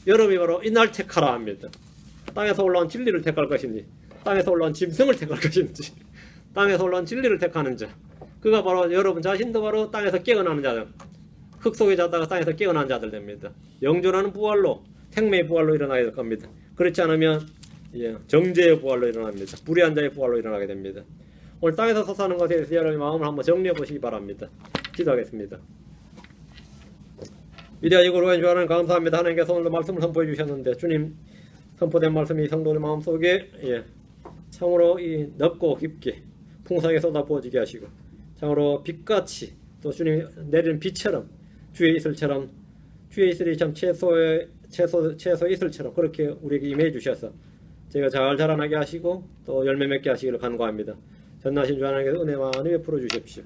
여러분이 바로 이날 택하라 합니다. 땅에서 올라온 진리를 택할 것인지, 땅에서 올라온 짐승을 택할 것인지, 땅에서 올라온 진리를 택하는 자. 그가 바로 여러분 자신도 바로 땅에서 깨어나는 자들, 흙 속에 자다가 땅에서 깨어나는 자들 됩니다. 영존하는 부활로, 생명의 부활로 일어나게 될 겁니다. 그렇지 않으면 정죄의 부활로 일어납니다. 불의한 자의 부활로 일어나게 됩니다. 오늘 땅에서 솟아나는 것에 대해서 여러분의 마음을 한번 정리해 보시기 바랍니다. 기도하겠습니다. 위대하시고 거룩하신 주 하나님 감사합니다. 하나님께서 오늘도 말씀을 선포해 주셨는데 주님 선포된 말씀이 성도의 마음속에 참으로 이 넓고 깊게 풍성하게 쏟아 부어지게 하시고 참으로 빛같이 또 주님 내리는 빛처럼 주의 이슬처럼 주의 이슬이 참 채소 이슬처럼 그렇게 우리에게 임해 주셔서 제가 잘 자라나게 하시고 또 열매 맺게 하시기를 간구합니다. 전능하신 주 하나님께서 은혜 많이 베풀어 주십시오.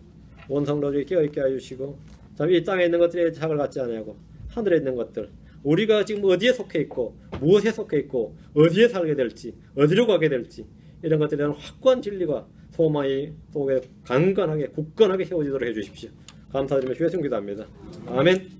온 성도들이 깨어있게 해주시고 참 이 땅에 있는 것들에 착을 갖지 않냐고 하늘에 있는 것들 우리가 지금 어디에 속해 있고 무엇에 속해 있고 어디에 살게 될지 어디로 가게 될지 이런 것들에 대한 확고한 진리가 소망이 속에 강건하게 굳건하게 세워지도록 해주십시오. 감사드리며 주의 성기도합니다. 아멘.